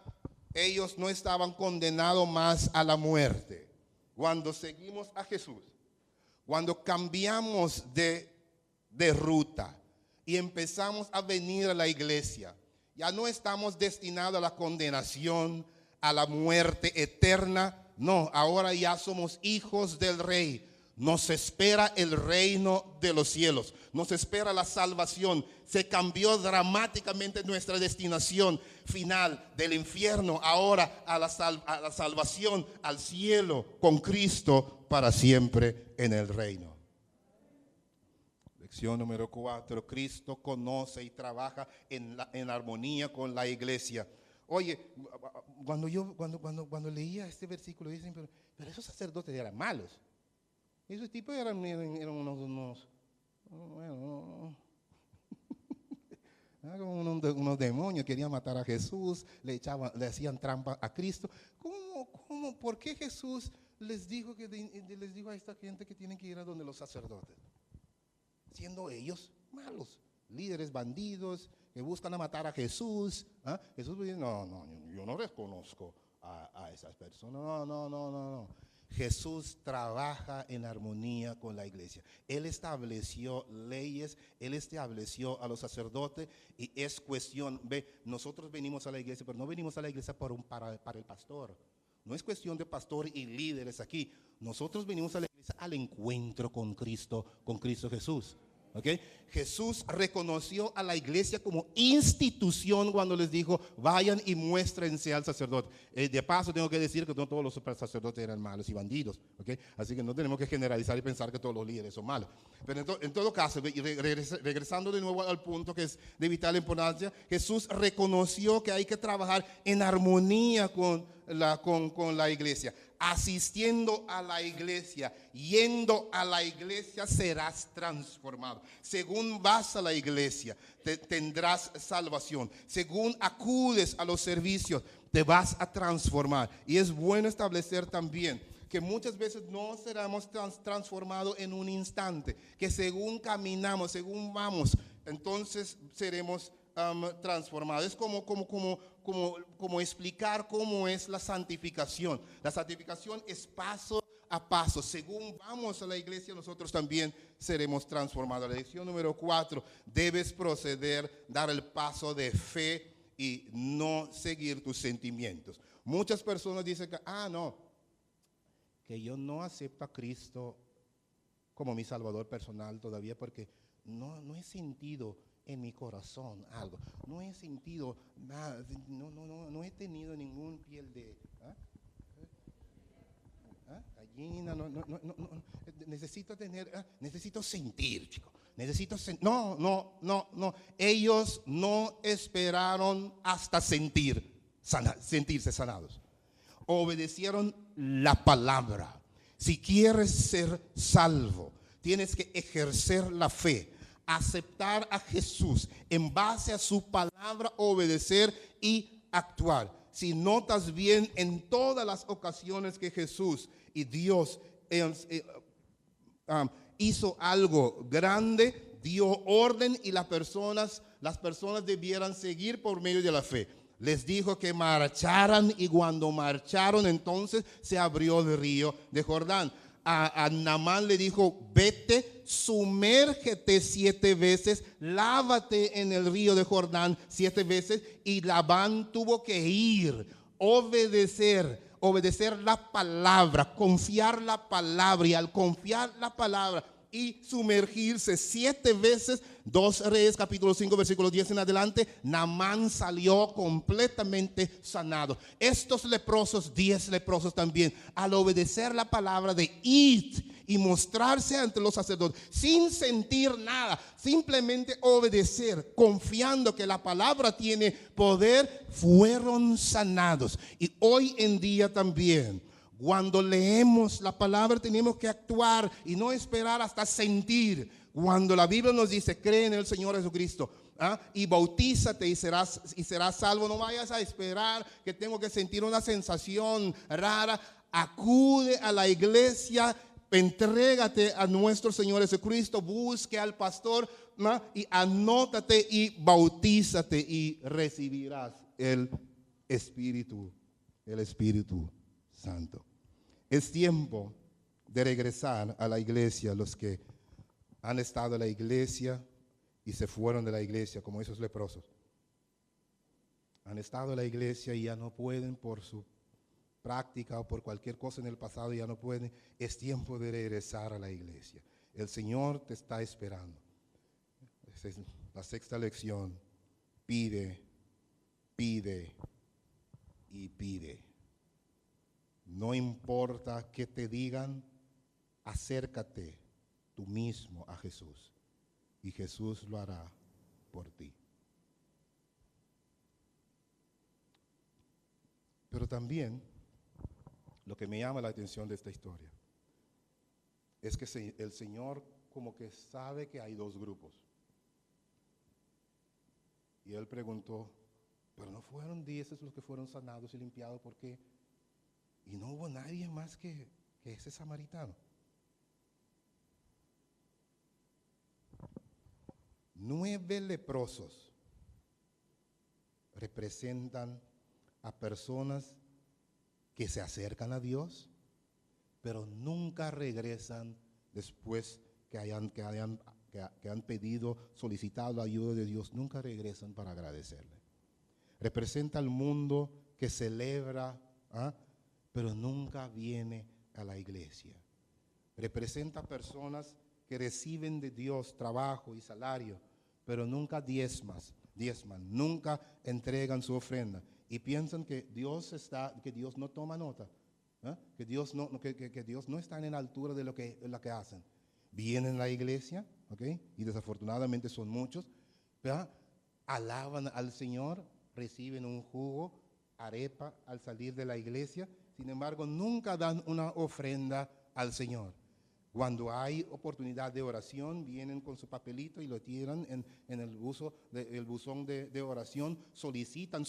ellos no estaban condenados más a la muerte. Cuando seguimos a Jesús, cuando cambiamos de ruta, y empezamos a venir a la iglesia, ya no estamos destinados a la condenación, a la muerte eterna. No, ahora ya somos hijos del Rey. Nos espera el reino de los cielos. Nos espera la salvación. Se cambió dramáticamente nuestra destinación final del infierno ahora a la salvación, al cielo con Cristo para siempre en el reino. Lección número 4, Cristo conoce y trabaja en armonía con la iglesia. Oye, cuando leía este versículo, dicen, pero esos sacerdotes eran malos. Esos tipos eran unos unos demonios, querían matar a Jesús, le hacían trampa a Cristo. ¿Cómo? ¿Por qué Jesús les dijo a esta gente que tienen que ir a donde los sacerdotes? Siendo ellos malos, líderes bandidos que buscan a matar a Jesús. Jesús dice, no, yo no reconozco a esas personas. No. Jesús trabaja en armonía con la iglesia. Él estableció leyes, Él estableció a los sacerdotes y es cuestión, nosotros venimos a la iglesia, pero no venimos a la iglesia para el pastor. No es cuestión de pastor y líderes aquí. Nosotros venimos a la iglesia al encuentro con Cristo Jesús. ¿Okay? Jesús reconoció a la iglesia como institución cuando les dijo, vayan y muéstrense al sacerdote. De paso tengo que decir que no todos los sacerdotes eran malos y bandidos. ¿Okay? Así que no tenemos que generalizar y pensar que todos los líderes son malos. Pero en todo caso, regresando de nuevo al punto que es de vital importancia, Jesús reconoció que hay que trabajar en armonía con la iglesia. Asistiendo a la iglesia, yendo a la iglesia, serás transformado. Según vas a la iglesia, tendrás salvación. Según acudes a los servicios, te vas a transformar. Y es bueno establecer también que muchas veces no seremos transformados en un instante, que según caminamos, según vamos, entonces seremos transformados. Es como explicar cómo es la santificación. La santificación es paso a paso. Según vamos a la iglesia, nosotros también seremos transformados. La lección número 4, debes proceder, dar el paso de fe y no seguir tus sentimientos. Muchas personas dicen que, no, que yo no acepto a Cristo como mi Salvador personal todavía porque no he sentido en mi corazón algo. No he sentido nada, no he tenido ningún piel de gallina, necesito sentir, chicos. No. Ellos no esperaron hasta sentirse sanados. Obedecieron la palabra. Si quieres ser salvo, tienes que ejercer la fe, aceptar a Jesús en base a su palabra, obedecer y actuar. Si notas bien, en todas las ocasiones que Jesús y Dios hizo algo grande, dio orden y las personas debieran seguir por medio de la fe. Les dijo que marcharan y cuando marcharon entonces se abrió el río de Jordán. A Naamán le dijo, vete, sumérgete 7 veces, lávate en el río de Jordán 7 veces. Y Labán tuvo que ir, obedecer la palabra, confiar la palabra. Y al confiar la palabra y sumergirse 7 veces, 2 Reyes capítulo 5 versículo 10 en adelante, Naamán salió completamente sanado. Estos leprosos, 10 leprosos también, al obedecer la palabra de ir y mostrarse ante los sacerdotes sin sentir nada, simplemente obedecer, confiando que la palabra tiene poder, fueron sanados. Y hoy en día también, cuando leemos la palabra tenemos que actuar y no esperar hasta sentir. Cuando la Biblia nos dice, cree en el Señor Jesucristo y bautízate y serás salvo, no vayas a esperar que tengo que sentir una sensación rara. Acude a la iglesia, entrégate a nuestro Señor Jesucristo, busque al pastor y anótate y bautízate y recibirás el Espíritu Santo. Es tiempo de regresar a la iglesia. Los que han estado en la iglesia y se fueron de la iglesia, como esos leprosos, han estado en la iglesia y ya no pueden por su práctica o por cualquier cosa en el pasado, ya no pueden. Es tiempo de regresar a la iglesia. El Señor te está esperando. Esa es la 6ª lección. Pide y pide. No importa qué te digan, acércate tú mismo a Jesús y Jesús lo hará por ti. Pero también lo que me llama la atención de esta historia es que el Señor como que sabe que hay 2 grupos. Y Él preguntó, pero no fueron 10 los que fueron sanados y limpiados, ¿por qué? Y no hubo nadie más que ese samaritano. 9 leprosos representan a personas que se acercan a Dios, pero nunca regresan después que han pedido, solicitado la ayuda de Dios, nunca regresan para agradecerle. Representa al mundo que celebra, pero nunca viene a la iglesia. Representa personas que reciben de Dios trabajo y salario, pero nunca diezman, nunca entregan su ofrenda y piensan que Dios no toma nota, que Dios no está en la altura de lo que hacen. Vienen a la iglesia, y desafortunadamente son muchos, alaban al Señor, reciben un jugo, arepa al salir de la iglesia. Sin embargo, nunca dan una ofrenda al Señor. Cuando hay oportunidad de oración, vienen con su papelito y lo tiran en el buzón de oración. Solicitan,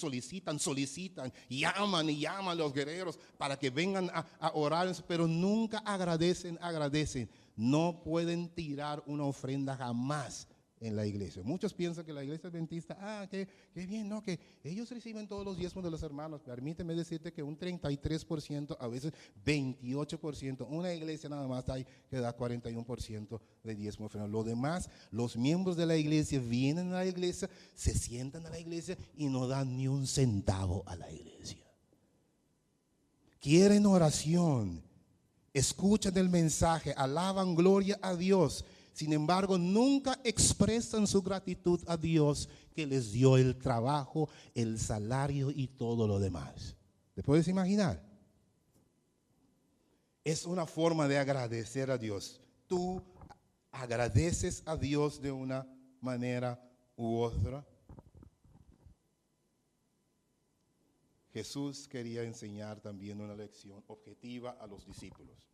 llaman a los guerreros para que vengan a orar, pero nunca agradecen. No pueden tirar una ofrenda jamás en la iglesia. Muchos piensan que la iglesia adventista, qué bien, no, que ellos reciben todos los diezmos de los hermanos. Permíteme decirte que un 33%, a veces 28%, una iglesia nada más hay que da 41% de diezmo. Lo demás, los miembros de la iglesia vienen a la iglesia, se sientan a la iglesia y no dan ni un centavo a la iglesia. Quieren oración, escuchan el mensaje, alaban gloria a Dios. Sin embargo, nunca expresan su gratitud a Dios que les dio el trabajo, el salario y todo lo demás. ¿Te puedes imaginar? Es una forma de agradecer a Dios. Tú agradeces a Dios de una manera u otra. Jesús quería enseñar también una lección objetiva a los discípulos.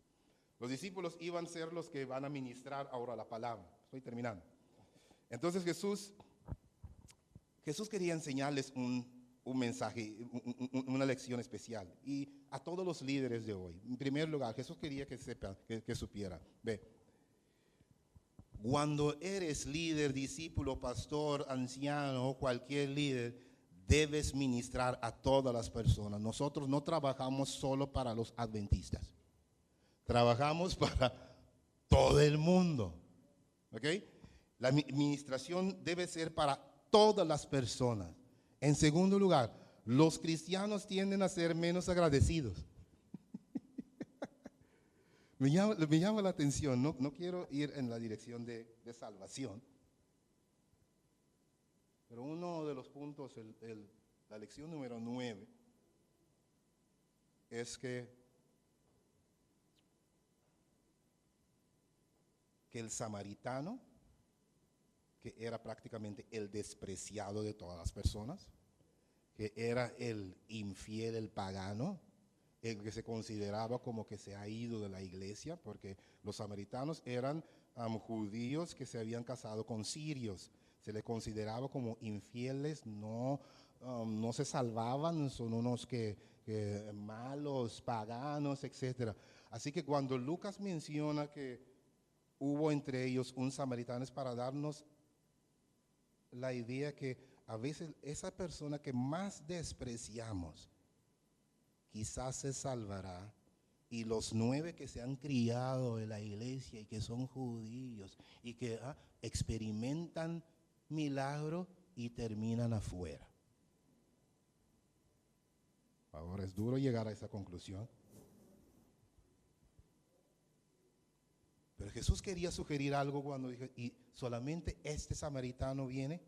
Los discípulos iban a ser los que van a ministrar ahora la palabra. Estoy terminando. Entonces Jesús quería enseñarles un mensaje, una lección especial. Y a todos los líderes de hoy, en primer lugar, Jesús quería que sepan, que supieran. Ve, cuando eres líder, discípulo, pastor, anciano, cualquier líder, debes ministrar a todas las personas. Nosotros no trabajamos solo para los adventistas. Trabajamos para todo el mundo. ¿Ok? La administración debe ser para todas las personas. En segundo lugar, los cristianos tienden a ser menos agradecidos. me llama la atención, no quiero ir en la dirección de salvación. Pero uno de los puntos, la lección número 9, es que el samaritano, que era prácticamente el despreciado de todas las personas, que era el infiel, el pagano, el que se consideraba como que se ha ido de la iglesia, porque los samaritanos eran judíos que se habían casado con sirios. Se les consideraba como infieles, no se salvaban, son unos que malos, paganos, etc. Así que cuando Lucas menciona que hubo entre ellos un samaritano, es para darnos la idea que a veces esa persona que más despreciamos quizás se salvará, y los 9 que se han criado en la iglesia y que son judíos y que experimentan milagro y terminan afuera. Ahora es duro llegar a esa conclusión. Pero Jesús quería sugerir algo cuando dijo, y solamente este samaritano viene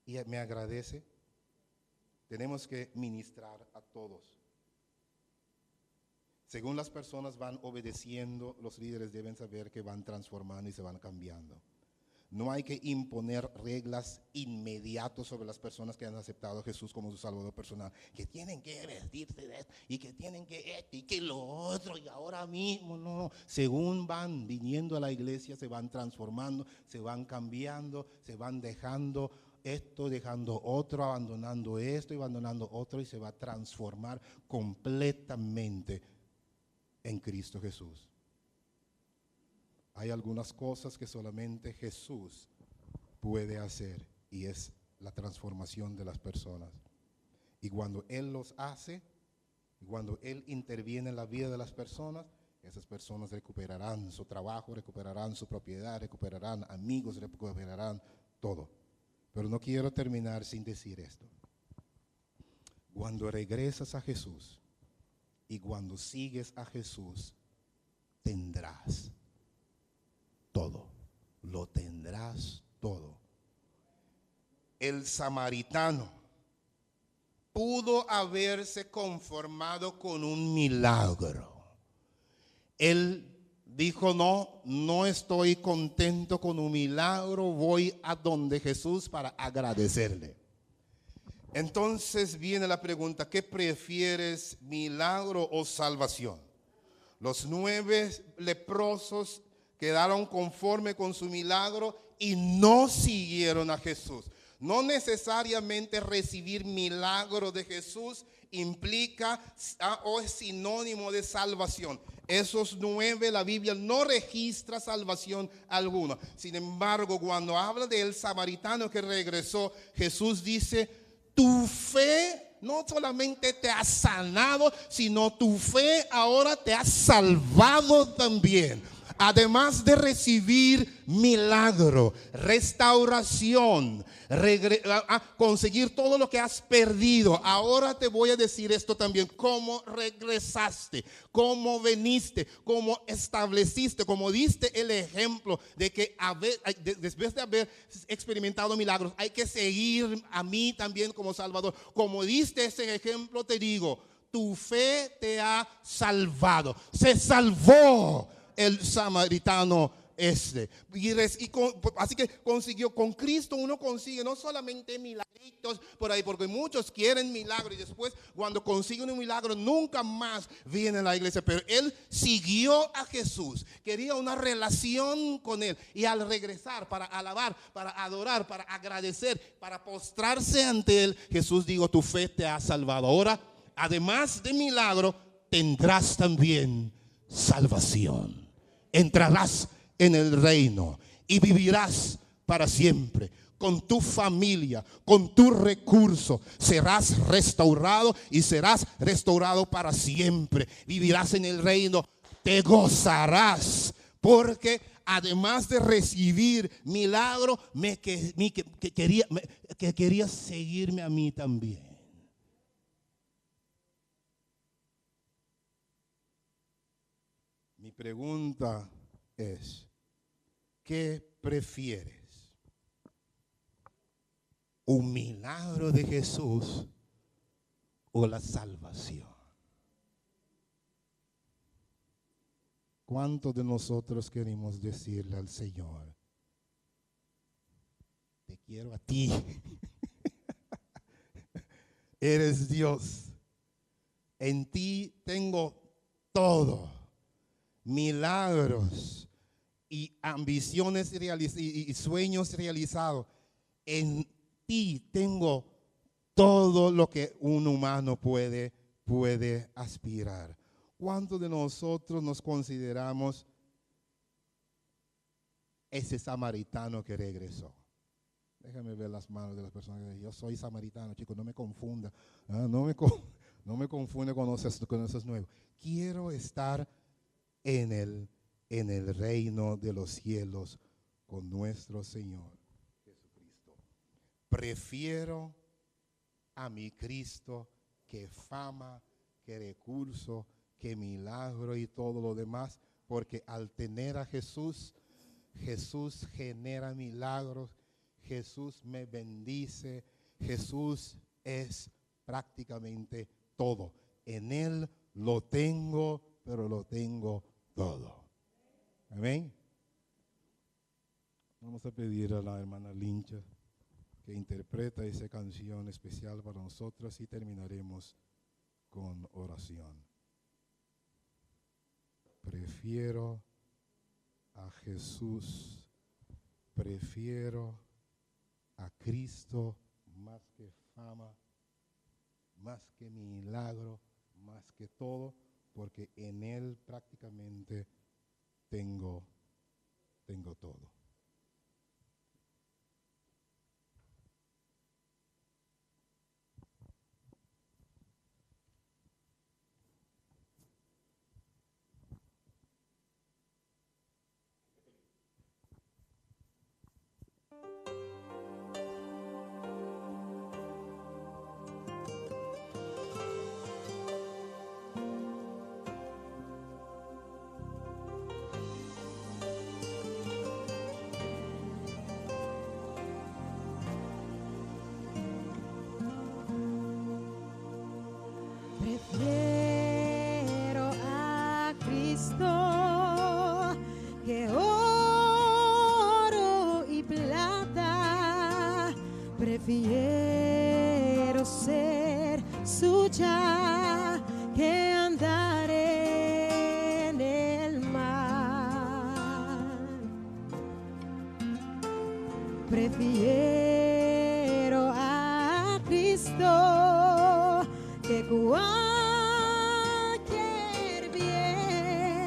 y me agradece. Tenemos que ministrar a todos. Según las personas van obedeciendo, los líderes deben saber que van transformando y se van cambiando. No hay que imponer reglas inmediatas sobre las personas que han aceptado a Jesús como su Salvador personal, que tienen que vestirse de esto, y que tienen que esto, y que lo otro, y ahora mismo, no. Según van viniendo a la iglesia, se van transformando, se van cambiando, se van dejando esto, dejando otro, abandonando esto y abandonando otro, y se va a transformar completamente en Cristo Jesús. Hay algunas cosas que solamente Jesús puede hacer, y es la transformación de las personas. Y cuando Él los hace, y cuando Él interviene en la vida de las personas, esas personas recuperarán su trabajo, recuperarán su propiedad, recuperarán amigos, recuperarán todo. Pero no quiero terminar sin decir esto. Cuando regresas a Jesús y cuando sigues a Jesús, tendrás todo, lo tendrás todo. El samaritano pudo haberse conformado con un milagro. Él dijo, no estoy contento con un milagro, voy a donde Jesús para agradecerle. Entonces viene la pregunta, ¿qué prefieres, milagro o salvación? Los 9 leprosos quedaron conforme con su milagro y no siguieron a Jesús. No necesariamente recibir milagro de Jesús implica o es sinónimo de salvación. Esos 9, la Biblia no registra salvación alguna. Sin embargo, cuando habla del samaritano que regresó, Jesús dice, tu fe no solamente te ha sanado, sino tu fe ahora te ha salvado también. Además de recibir milagro, restauración, conseguir todo lo que has perdido, ahora te voy a decir esto también: cómo regresaste, cómo veniste, cómo estableciste, cómo diste el ejemplo de que después de haber experimentado milagros, hay que seguir a mí también como Salvador. Como diste ese ejemplo, te digo, tu fe te ha salvado. Se salvó el samaritano este. Así que consiguió, con Cristo uno consigue no solamente milagritos por ahí, porque muchos quieren milagros y después cuando consiguen un milagro nunca más vienen a la iglesia. Pero él siguió a Jesús, quería una relación con él, y al regresar para alabar, para adorar, para agradecer, para postrarse ante él, Jesús dijo, tu fe te ha salvado. Ahora, además de milagro, tendrás también salvación. Entrarás en el reino y vivirás para siempre. Con tu familia, con tu recurso, serás restaurado y serás restaurado para siempre. Vivirás en el reino, te gozarás, porque además de recibir milagro, querías seguirme a mí también. Mi pregunta es, ¿qué prefieres? ¿Un milagro de Jesús o la salvación? ¿Cuántos de nosotros queremos decirle al Señor, te quiero a ti? Eres Dios. En ti tengo todo. Milagros y ambiciones y sueños realizados. En ti tengo todo lo que un humano puede aspirar. ¿Cuántos de nosotros nos consideramos ese samaritano que regresó? Déjame ver las manos de las personas que dicen, yo soy samaritano, chicos, no me confunda. No me confunde con esos nuevos. Quiero estar en el reino de los cielos con nuestro Señor Jesucristo. Prefiero a mi Cristo que fama, que recurso, que milagro y todo lo demás, porque al tener a Jesús, Jesús genera milagros, Jesús me bendice, Jesús es prácticamente todo. En Él lo tengo, pero lo tengo todo. Amén. Vamos a pedir a la hermana Lincha que interpreta esa canción especial para nosotros y terminaremos con oración. Prefiero a Jesús, prefiero a Cristo más que fama, más que milagro, más que todo, porque en Él prácticamente tengo todo. Prefiero a Cristo que oro y plata. Prefiero ser suya que andar en el mar. Prefiero a Cristo que cualquier bien.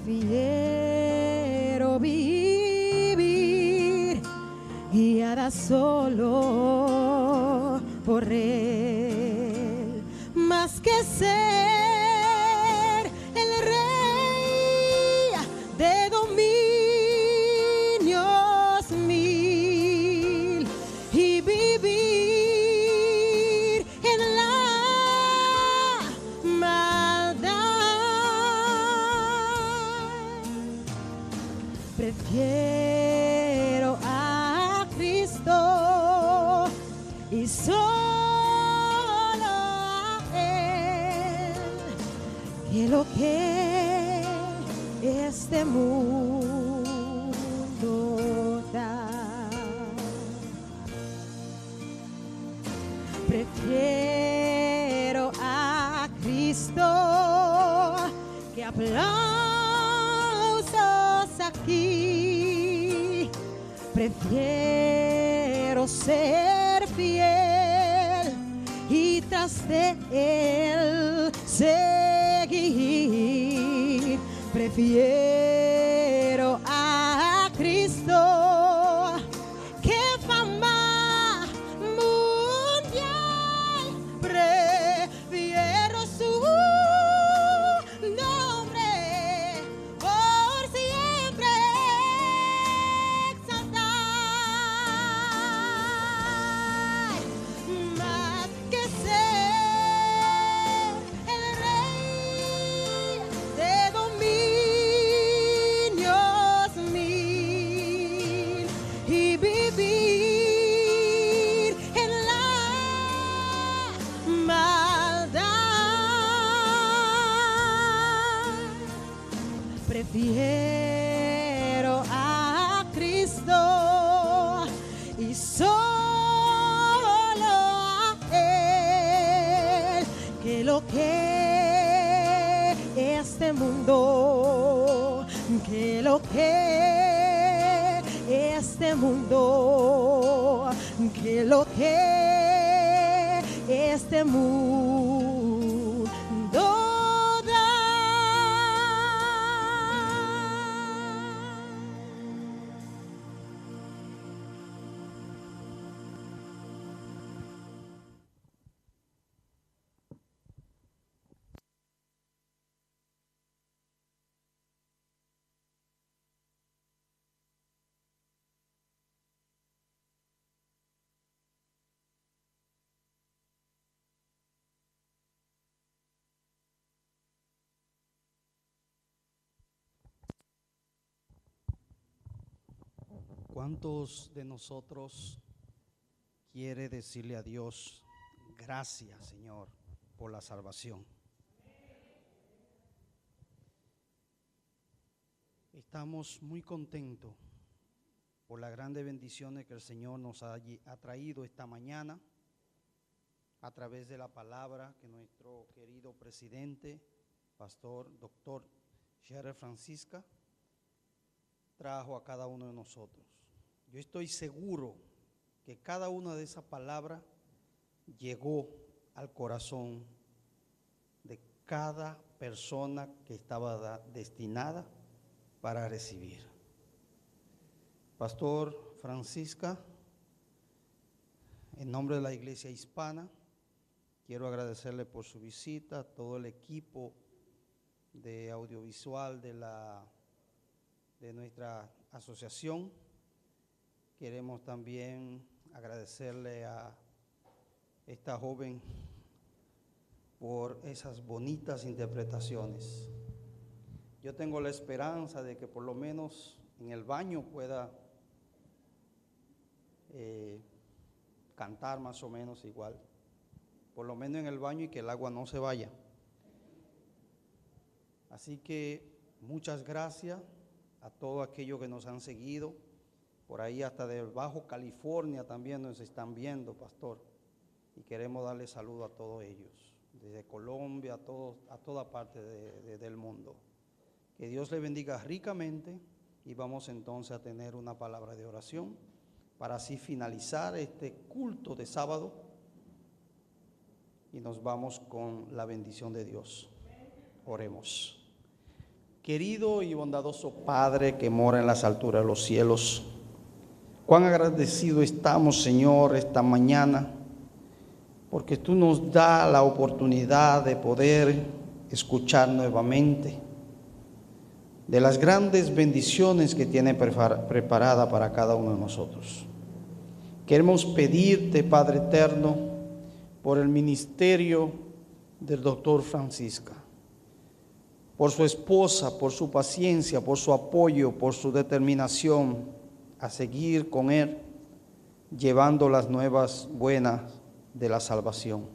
Prefiero vivir guiada solo por Él, más que ser el rey de dominios mil y vivir en la maldad. Prefiero a Cristo y solo a Él que lo que este mundo da. Prefiero a Cristo que aplausos aquí. Prefiero ser fiel y tras de Él seguir. Prefiero a Cristo que fama mundial. Prefiero su nombre por siempre exaltar, más que ser el rey de dominios mil y vivir en la maldad. Prefiero a Cristo y solo a Él que lo que este mundo, que lo que este mundo, que lo que este mundo da. ¿Cuántos de nosotros quiere decirle a Dios, gracias, Señor, por la salvación? Estamos muy contentos por las grandes bendiciones que el Señor nos ha traído esta mañana a través de la palabra que nuestro querido presidente, pastor, doctor Sheriff Francisca, trajo a cada uno de nosotros. Yo estoy seguro que cada una de esas palabras llegó al corazón de cada persona que estaba destinada para recibir. Pastor Francisca, en nombre de la Iglesia Hispana, quiero agradecerle por su visita, a todo el equipo de audiovisual de nuestra asociación. Queremos también agradecerle a esta joven por esas bonitas interpretaciones. Yo tengo la esperanza de que por lo menos en el baño pueda cantar más o menos igual, por lo menos en el baño, y que el agua no se vaya. Así que muchas gracias a todos aquellos que nos han seguido, por ahí hasta de Bajo California también nos están viendo, pastor, y queremos darle saludo a todos ellos, desde Colombia, a toda parte del mundo. Que Dios le bendiga ricamente, y vamos entonces a tener una palabra de oración para así finalizar este culto de sábado, y nos vamos con la bendición de Dios. Oremos. Querido y bondadoso Padre que mora en las alturas de los cielos, cuán agradecidos estamos, Señor, esta mañana, porque tú nos das la oportunidad de poder escuchar nuevamente de las grandes bendiciones que tiene preparada para cada uno de nosotros. Queremos pedirte, Padre eterno, por el ministerio del doctor Francisca, por su esposa, por su paciencia, por su apoyo, por su determinación a seguir con él, llevando las nuevas buenas de la salvación.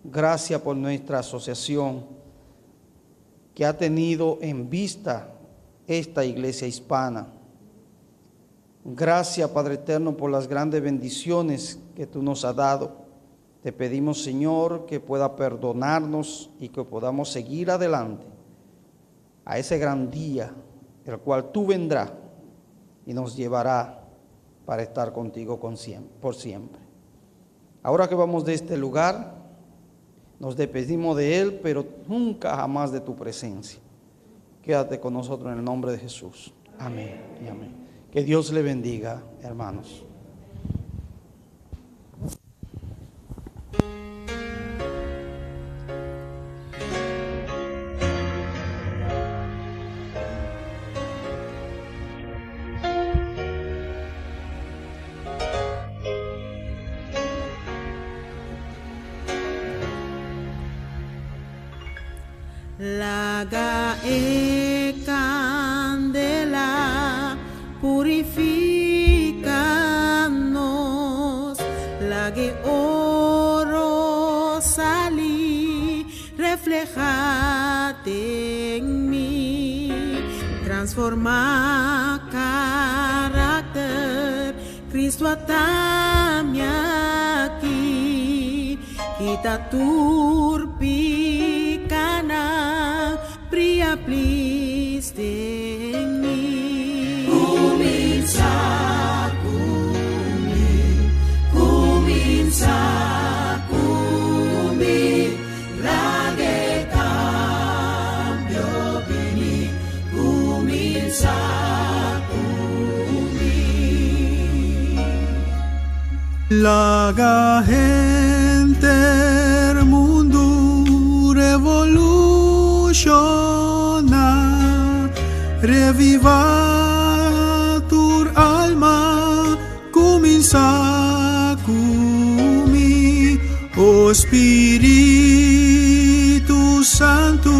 Gracias por nuestra asociación que ha tenido en vista esta iglesia hispana. Gracias, Padre eterno, por las grandes bendiciones que tú nos has dado. Te pedimos, Señor, que pueda perdonarnos y que podamos seguir adelante a ese gran día, el cual tú vendrás y nos llevará para estar contigo por siempre. Ahora que vamos de este lugar, nos despedimos de él, pero nunca jamás de tu presencia. Quédate con nosotros en el nombre de Jesús. Amén y amén. Que Dios le bendiga, hermanos. Laga e candela purificanos, lague oro salí, reflejate en mí, transforma carácter, Cristo atame aquí, quita turpicana, pria pliste en mí. Comienza cumi, rage cambio vini, comienza cumi. La gente del mundo revoluciona, reviva tu alma, comienza cumi, oh Espíritu Santo,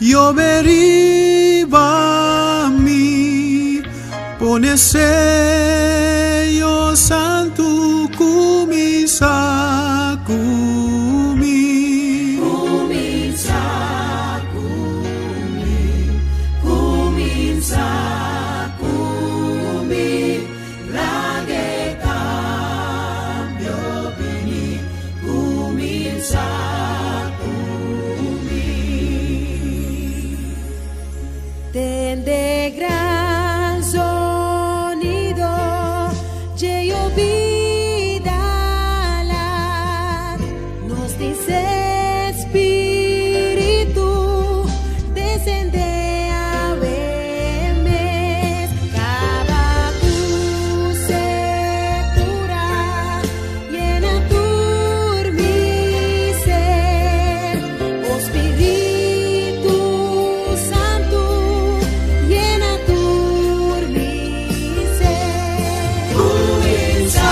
yo veriva a mí, pone sello santo, comienza cumi. De gran sonido, lleno vida nos dice Espíritu, descende a verme, cada tu sectura, llena tu mi ser, oh Espíritu Santo, llena tu mi ser. Comienza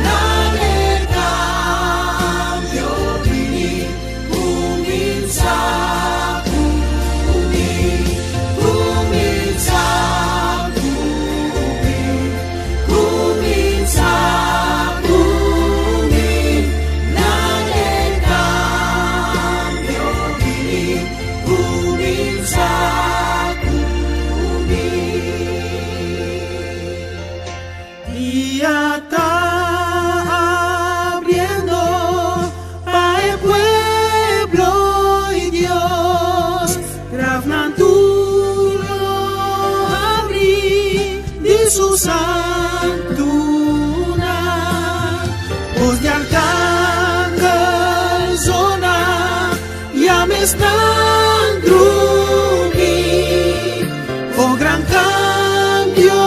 la verdad, cambio vini, comienza Día está abriendo para el pueblo y Dios, Gravnanturo abrir de su santuna, voz de altar. Dios.